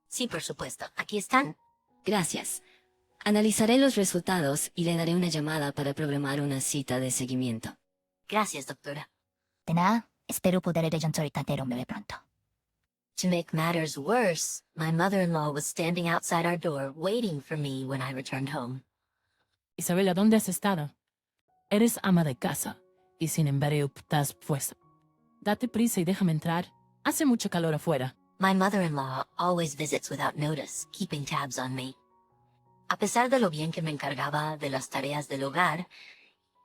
Sí, por supuesto. Aquí están. Gracias. Analizaré los resultados y le daré una llamada para programar una cita de seguimiento. Gracias, doctora. De nada, espero poder tener un bebé pronto. To make matters worse, my mother-in-law was standing outside our door waiting for me when I returned home. Isabela, ¿dónde has estado? Eres ama de casa, y sin embargo estás fuera. Date prisa y déjame entrar. Hace mucho calor afuera. My mother-in-law always visits without notice, keeping tabs on me. A pesar de lo bien que me encargaba de las tareas del hogar,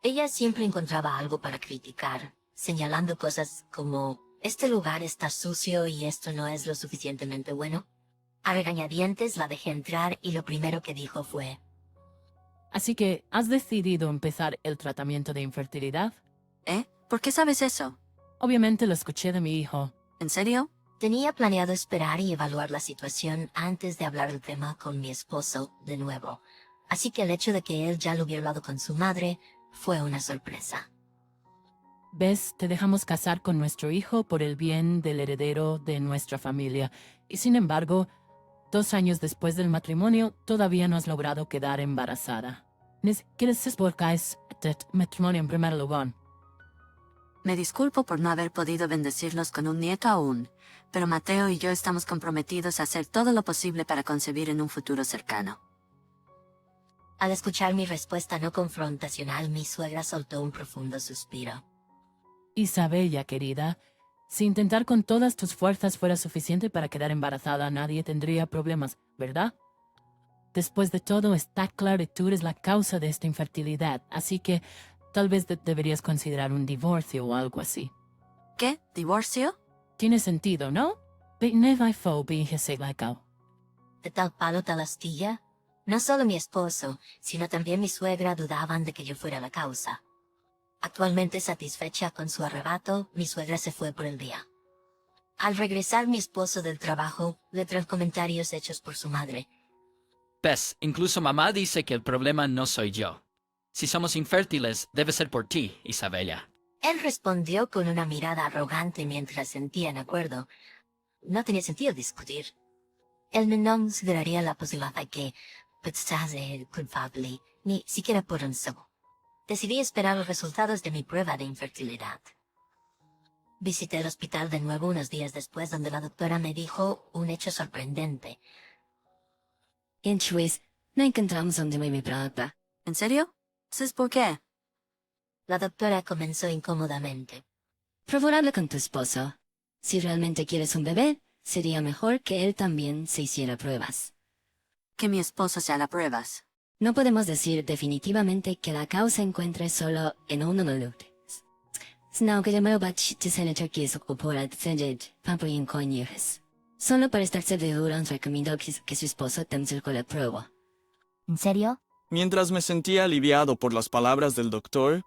ella siempre encontraba algo para criticar, señalando cosas como, este lugar está sucio y esto no es lo suficientemente bueno. A regañadientes la dejé entrar y lo primero que dijo fue, Así que, ¿has decidido empezar el tratamiento de infertilidad? ¿Por qué sabes eso? Obviamente lo escuché de mi hijo. ¿En serio? Tenía planeado esperar y evaluar la situación antes de hablar del tema con mi esposo de nuevo, así que el hecho de que él ya lo hubiera hablado con su madre fue una sorpresa. ¿Ves? Te dejamos casar con nuestro hijo por el bien del heredero de nuestra familia. Y sin embargo, 2 años después del matrimonio, todavía no has logrado quedar embarazada. ¿Quieres explicar este matrimonio en primer lugar? Me disculpo por no haber podido bendecirlos con un nieto aún, pero Mateo y yo estamos comprometidos a hacer todo lo posible para concebir en un futuro cercano. Al escuchar mi respuesta no confrontacional, mi suegra soltó un profundo suspiro. Isabella, querida, si intentar con todas tus fuerzas fuera suficiente para quedar embarazada, nadie tendría problemas, ¿verdad? Después de todo, está claro que tú eres la causa de esta infertilidad, así que tal vez deberías considerar un divorcio o algo así. ¿Qué? ¿Divorcio? Tiene sentido, ¿no? De tal palo tal astilla. No solo mi esposo, sino también mi suegra dudaban de que yo fuera la causa. Actualmente satisfecha con su arrebato, mi suegra se fue por el día. Al regresar mi esposo del trabajo, le trae comentarios hechos por su madre. Ves, incluso mamá dice que el problema no soy yo. Si somos infértiles, debe ser por ti, Isabella. Él respondió con una mirada arrogante mientras sentía en acuerdo. No tenía sentido discutir. Él no consideraría la posibilidad de que pensase el culpable, ni siquiera por un segundo. Decidí esperar los resultados de mi prueba de infertilidad. Visité el hospital de nuevo unos días después, donde la doctora me dijo un hecho sorprendente. En Chuis, no encontramos donde me preocupa. ¿En serio? ¿Sabes por qué? La doctora comenzó incómodamente. Favor, habla con tu esposo. Si realmente quieres un bebé, sería mejor que él también se hiciera pruebas. Que mi esposo se haga pruebas. No podemos decir definitivamente que la causa encuentre solo en uno de los lugares. Sino que llamó a senator que se ocupó de pampering con hijos. Solo para estar seguro, recomiendo que su esposo también la prueba. ¿En serio? Mientras me sentía aliviado por las palabras del doctor,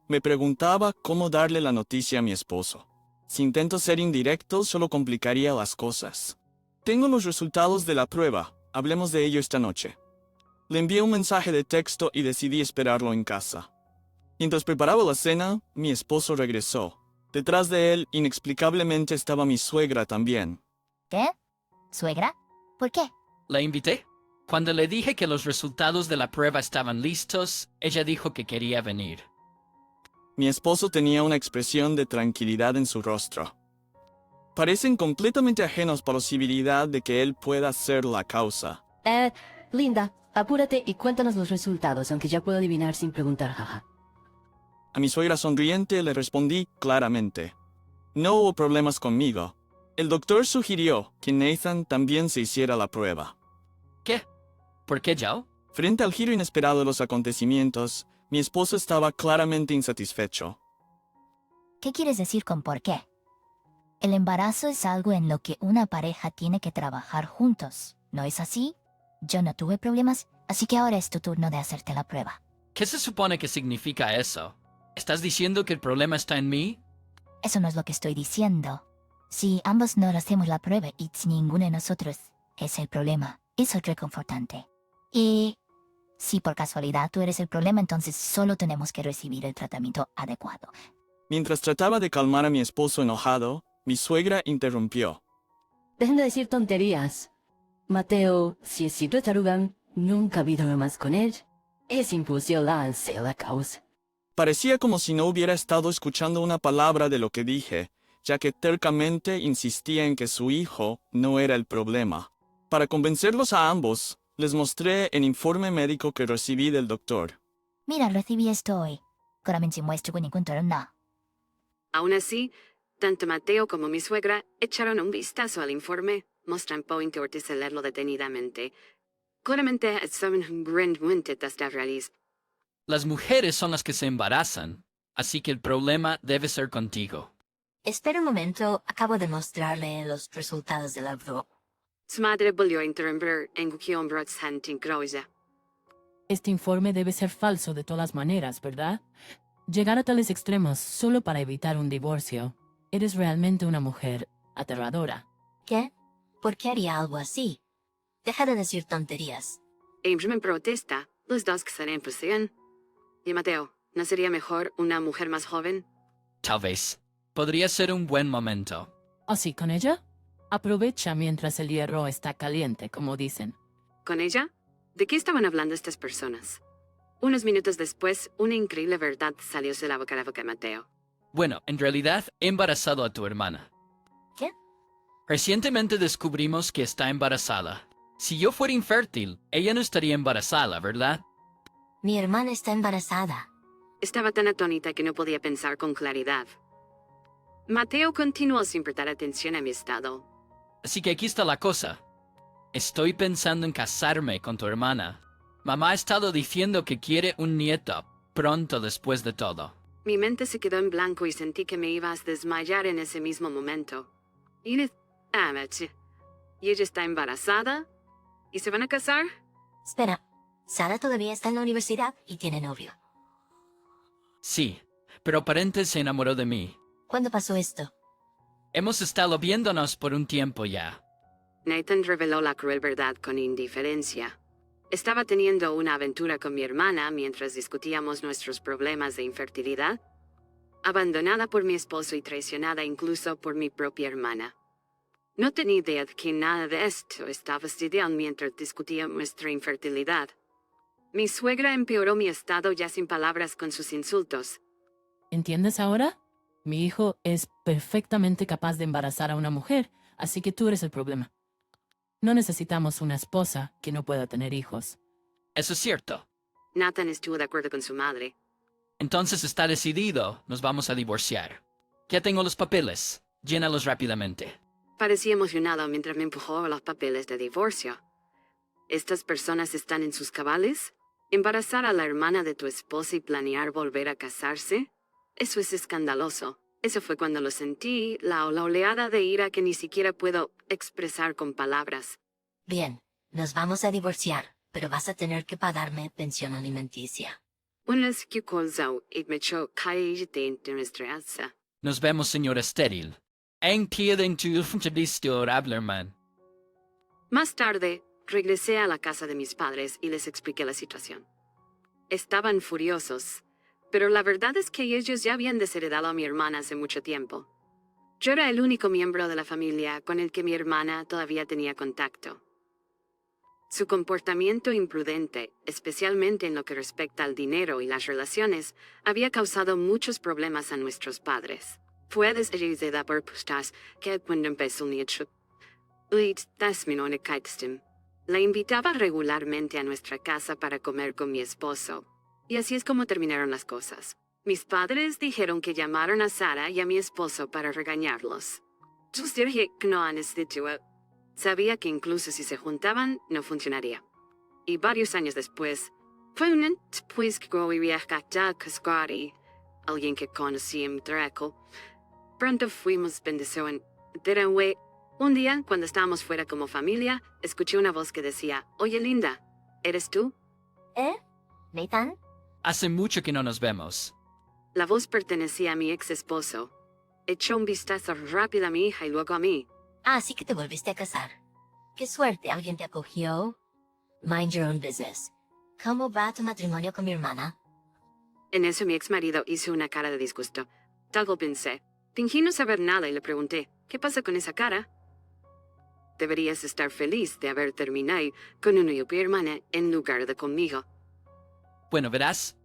me preguntaba cómo darle la noticia a mi esposo. Si intento ser indirecto, solo complicaría las cosas. Tengo los resultados de la prueba. Hablemos de ello esta noche. Le envié un mensaje de texto y decidí esperarlo en casa. Mientras preparaba la cena, mi esposo regresó. Detrás de él, inexplicablemente, estaba mi suegra también. ¿Qué? ¿Suegra? ¿Por qué? La invité. Cuando le dije que los resultados de la prueba estaban listos, ella dijo que quería venir. Mi esposo tenía una expresión de tranquilidad en su rostro. Parecen completamente ajenos a la posibilidad de que él pueda ser la causa. Linda, apúrate y cuéntanos los resultados, aunque ya puedo adivinar sin preguntar, jaja. A mi suegra sonriente le respondí claramente. No hubo problemas conmigo. El doctor sugirió que Nathan también se hiciera la prueba. ¿Qué? ¿Por qué yo? Frente al giro inesperado de los acontecimientos, mi esposo estaba claramente insatisfecho. ¿Qué quieres decir con por qué? El embarazo es algo en lo que una pareja tiene que trabajar juntos, ¿no es así? Yo no tuve problemas, así que ahora es tu turno de hacerte la prueba. ¿Qué se supone que significa eso? ¿Estás diciendo que el problema está en mí? Eso no es lo que estoy diciendo. Si ambos no hacemos la prueba y ninguno de nosotros es el problema, es reconfortante. Y si por casualidad tú eres el problema, entonces solo tenemos que recibir el tratamiento adecuado. Mientras trataba de calmar a mi esposo enojado, mi suegra interrumpió. Dejen de decir tonterías. Mateo, si es cierto tarugan, nunca ha habido más con él. Es imposible ser la causa. Parecía como si no hubiera estado escuchando una palabra de lo que dije, ya que tercamente insistía en que su hijo no era el problema. Para convencerlos a ambos, les mostré el informe médico que recibí del doctor. Mira, recibí esto hoy. Aún así, tanto Mateo como mi suegra echaron un vistazo al informe, mostrando interés en leerlo detenidamente. Claramente estaban muy realistas. Las mujeres son las que se embarazan, así que el problema debe ser contigo. Espera un momento, acabo de mostrarle los resultados de la prueba. Su madre volvió a interrumpir en hunting Croya. Este informe debe ser falso de todas maneras, ¿verdad? Llegar a tales extremos solo para evitar un divorcio. Eres realmente una mujer aterradora. ¿Qué? ¿Por qué haría algo así? Deja de decir tonterías. Abraham protesta, los dos que se poseen. Y Mateo, ¿no sería mejor una mujer más joven? Tal vez. Podría ser un buen momento. ¿Así con ella? Aprovecha mientras el hierro está caliente, como dicen. ¿Con ella? ¿De qué estaban hablando estas personas? Unos minutos después, una increíble verdad salió de la boca de Mateo. Bueno, en realidad, he embarazado a tu hermana. ¿Qué? Recientemente descubrimos que está embarazada. Si yo fuera infértil, ella no estaría embarazada, ¿verdad? Mi hermana está embarazada. Estaba tan atónita que no podía pensar con claridad. Mateo continuó sin prestar atención a mi estado. Así que aquí está la cosa. Estoy pensando en casarme con tu hermana. Mamá ha estado diciendo que quiere un nieto pronto después de todo. Mi mente se quedó en blanco y sentí que me iba a desmayar en ese mismo momento. ¿Y ella está embarazada? ¿Y se van a casar? Espera, Sara todavía está en la universidad y tiene novio. Sí, pero aparente se enamoró de mí. ¿Cuándo pasó esto? Hemos estado viéndonos por un tiempo ya. Nathan reveló la cruel verdad con indiferencia. Estaba teniendo una aventura con mi hermana mientras discutíamos nuestros problemas de infertilidad, abandonada por mi esposo y traicionada incluso por mi propia hermana. No tenía idea de que nada de esto estaba sucediendo mientras discutía nuestra infertilidad. Mi suegra empeoró mi estado ya sin palabras con sus insultos. ¿Entiendes ahora? Mi hijo es perfectamente capaz de embarazar a una mujer, así que tú eres el problema. No necesitamos una esposa que no pueda tener hijos. Eso es cierto. Nathan estuvo de acuerdo con su madre. Entonces está decidido, nos vamos a divorciar. Ya tengo los papeles, llénalos rápidamente. Parecía emocionado mientras me empujó los papeles de divorcio. ¿Estas personas están en sus cabales? ¿Embarazar a la hermana de tu esposa y planear volver a casarse? Eso es escandaloso. Eso fue cuando lo sentí, la oleada de ira que ni siquiera puedo expresar con palabras. Bien, nos vamos a divorciar, pero vas a tener que pagarme pensión alimenticia. Unas que colzó y me echó calle de nuestra casa. Nos vemos, señor estéril. Entienden tu Ablerman. Más tarde, regresé a la casa de mis padres y les expliqué la situación. Estaban furiosos, pero la verdad es que ellos ya habían desheredado a mi hermana hace mucho tiempo. Yo era el único miembro de la familia con el que mi hermana todavía tenía contacto. Su comportamiento imprudente, especialmente en lo que respecta al dinero y las relaciones, había causado muchos problemas a nuestros padres. Fue desde la postas que cuando empezó el nieto. La invitaba regularmente a nuestra casa para comer con mi esposo. Y así es como terminaron las cosas. Mis padres dijeron que llamaron a Sara y a mi esposo para regañarlos. Yo dije que no han estado. Sabía que incluso si se juntaban, no funcionaría. Y varios años después, fue un después que a Cascari, alguien que conocí en Draco. Pronto fuimos bendecidos en un día, cuando estábamos fuera como familia, escuché una voz que decía, «Oye, Linda, ¿eres tú?» ¿Nathan? Hace mucho que no nos vemos. La voz pertenecía a mi ex esposo. Echó un vistazo rápido a mi hija y luego a mí. Así que te volviste a casar. Qué suerte, alguien te acogió. Mind your own business. ¿Cómo va tu matrimonio con mi hermana? En eso mi ex marido hizo una cara de disgusto. Tal pensé. Fingí no saber nada y le pregunté, ¿qué pasa con esa cara? Deberías estar feliz de haber terminado con una hermana en lugar de conmigo. Bueno, verás.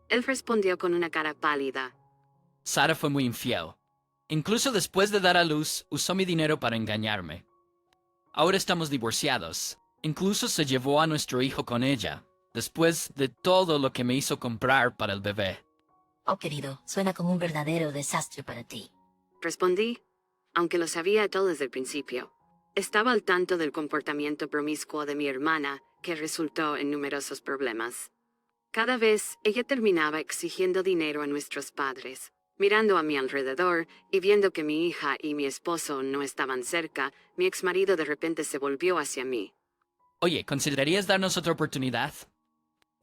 Él respondió con una cara pálida. Sara fue muy infiel. Incluso después de dar a luz, usó mi dinero para engañarme. Ahora estamos divorciados. Incluso se llevó a nuestro hijo con ella, después de todo lo que me hizo comprar para el bebé. Oh, querido, suena como un verdadero desastre para ti. Respondí, aunque lo sabía todo desde el principio. Estaba al tanto del comportamiento promiscuo de mi hermana, que resultó en numerosos problemas. Cada vez ella terminaba exigiendo dinero a nuestros padres. Mirando a mi alrededor y viendo que mi hija y mi esposo no estaban cerca, mi exmarido de repente se volvió hacia mí. Oye, ¿considerarías darnos otra oportunidad?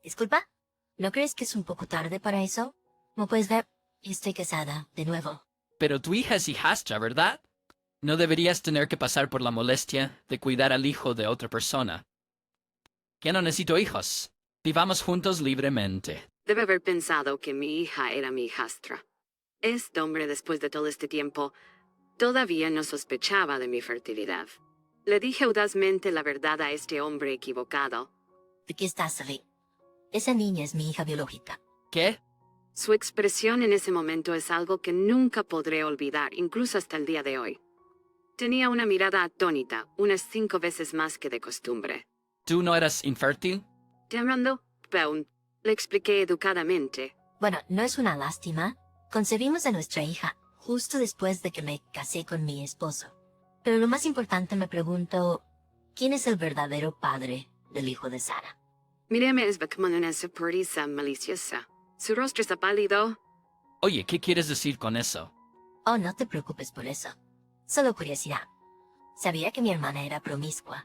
Disculpa, ¿no crees que es un poco tarde para eso? Como puedes ver, estoy casada, de nuevo. Pero tu hija es hijastra, ¿verdad? No deberías tener que pasar por la molestia de cuidar al hijo de otra persona. Ya no necesito hijos. Vivamos juntos libremente. Debe haber pensado que mi hija era mi hijastra. Este hombre, después de todo este tiempo, todavía no sospechaba de mi fertilidad. Le dije audazmente la verdad a este hombre equivocado. ¿De qué estás, Sally? Esa niña es mi hija biológica. ¿Qué? Su expresión en ese momento es algo que nunca podré olvidar, incluso hasta el día de hoy. Tenía una mirada atónita, unas 5 veces más que de costumbre. ¿Tú no eras infértil? Te hablando, Pound, le expliqué educadamente. Bueno, no es una lástima. Concebimos a nuestra hija justo después de que me casé con mi esposo. Pero lo más importante me pregunto, ¿quién es el verdadero padre del hijo de Sara? Miriam es como una sonrisa maliciosa. Su rostro está pálido. Oye, ¿qué quieres decir con eso? Oh, no te preocupes por eso. Solo curiosidad. Sabía que mi hermana era promiscua.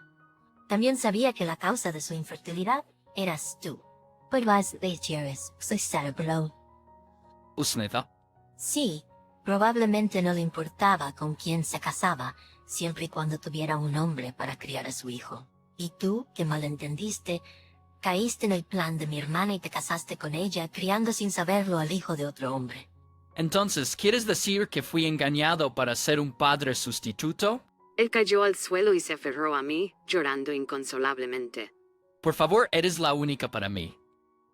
También sabía que la causa de su infertilidad eras tú. Pues vas de Jerez, soy Sara Blow. Usneda. Sí, probablemente no le importaba con quién se casaba, siempre y cuando tuviera un hombre para criar a su hijo. Y tú, que malentendiste, caíste en el plan de mi hermana y te casaste con ella, criando sin saberlo al hijo de otro hombre. Entonces, ¿quieres decir que fui engañado para ser un padre sustituto? Él cayó al suelo y se aferró a mí, llorando inconsolablemente. Por favor, eres la única para mí.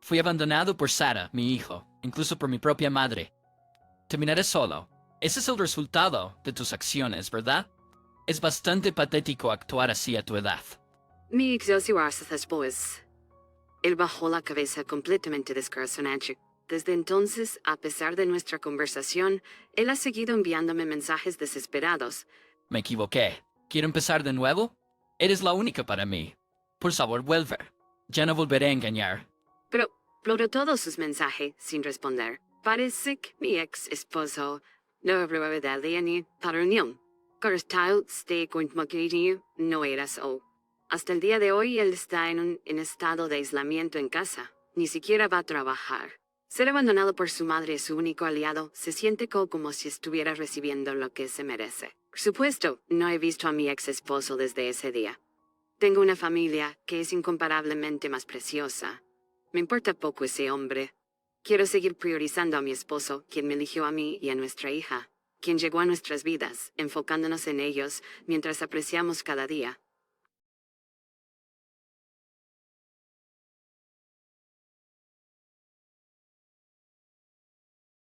Fui abandonado por Sara, mi hijo, incluso por mi propia madre. Terminaré solo. Ese es el resultado de tus acciones, ¿verdad? Es bastante patético actuar así a tu edad. Mi exocio hasta después. Él bajó la cabeza completamente descorazonado. Desde entonces, a pesar de nuestra conversación, él ha seguido enviándome mensajes desesperados. Me equivoqué. ¿Quiero empezar de nuevo? Eres la única para mí. Por favor, vuelve. Ya no volveré a engañar. Pero exploró todos sus mensajes sin responder. Parece que mi ex esposo no aprobaba de ni para unión. Correstal de contacto no era so. Hasta el día de hoy él está en estado de aislamiento en casa. Ni siquiera va a trabajar. Ser abandonado por su madre, su único aliado, se siente como si estuviera recibiendo lo que se merece. Por supuesto, no he visto a mi ex esposo desde ese día. Tengo una familia que es incomparablemente más preciosa. Me importa poco ese hombre. Quiero seguir priorizando a mi esposo, quien me eligió a mí y a nuestra hija, quien llegó a nuestras vidas, enfocándonos en ellos mientras apreciamos cada día.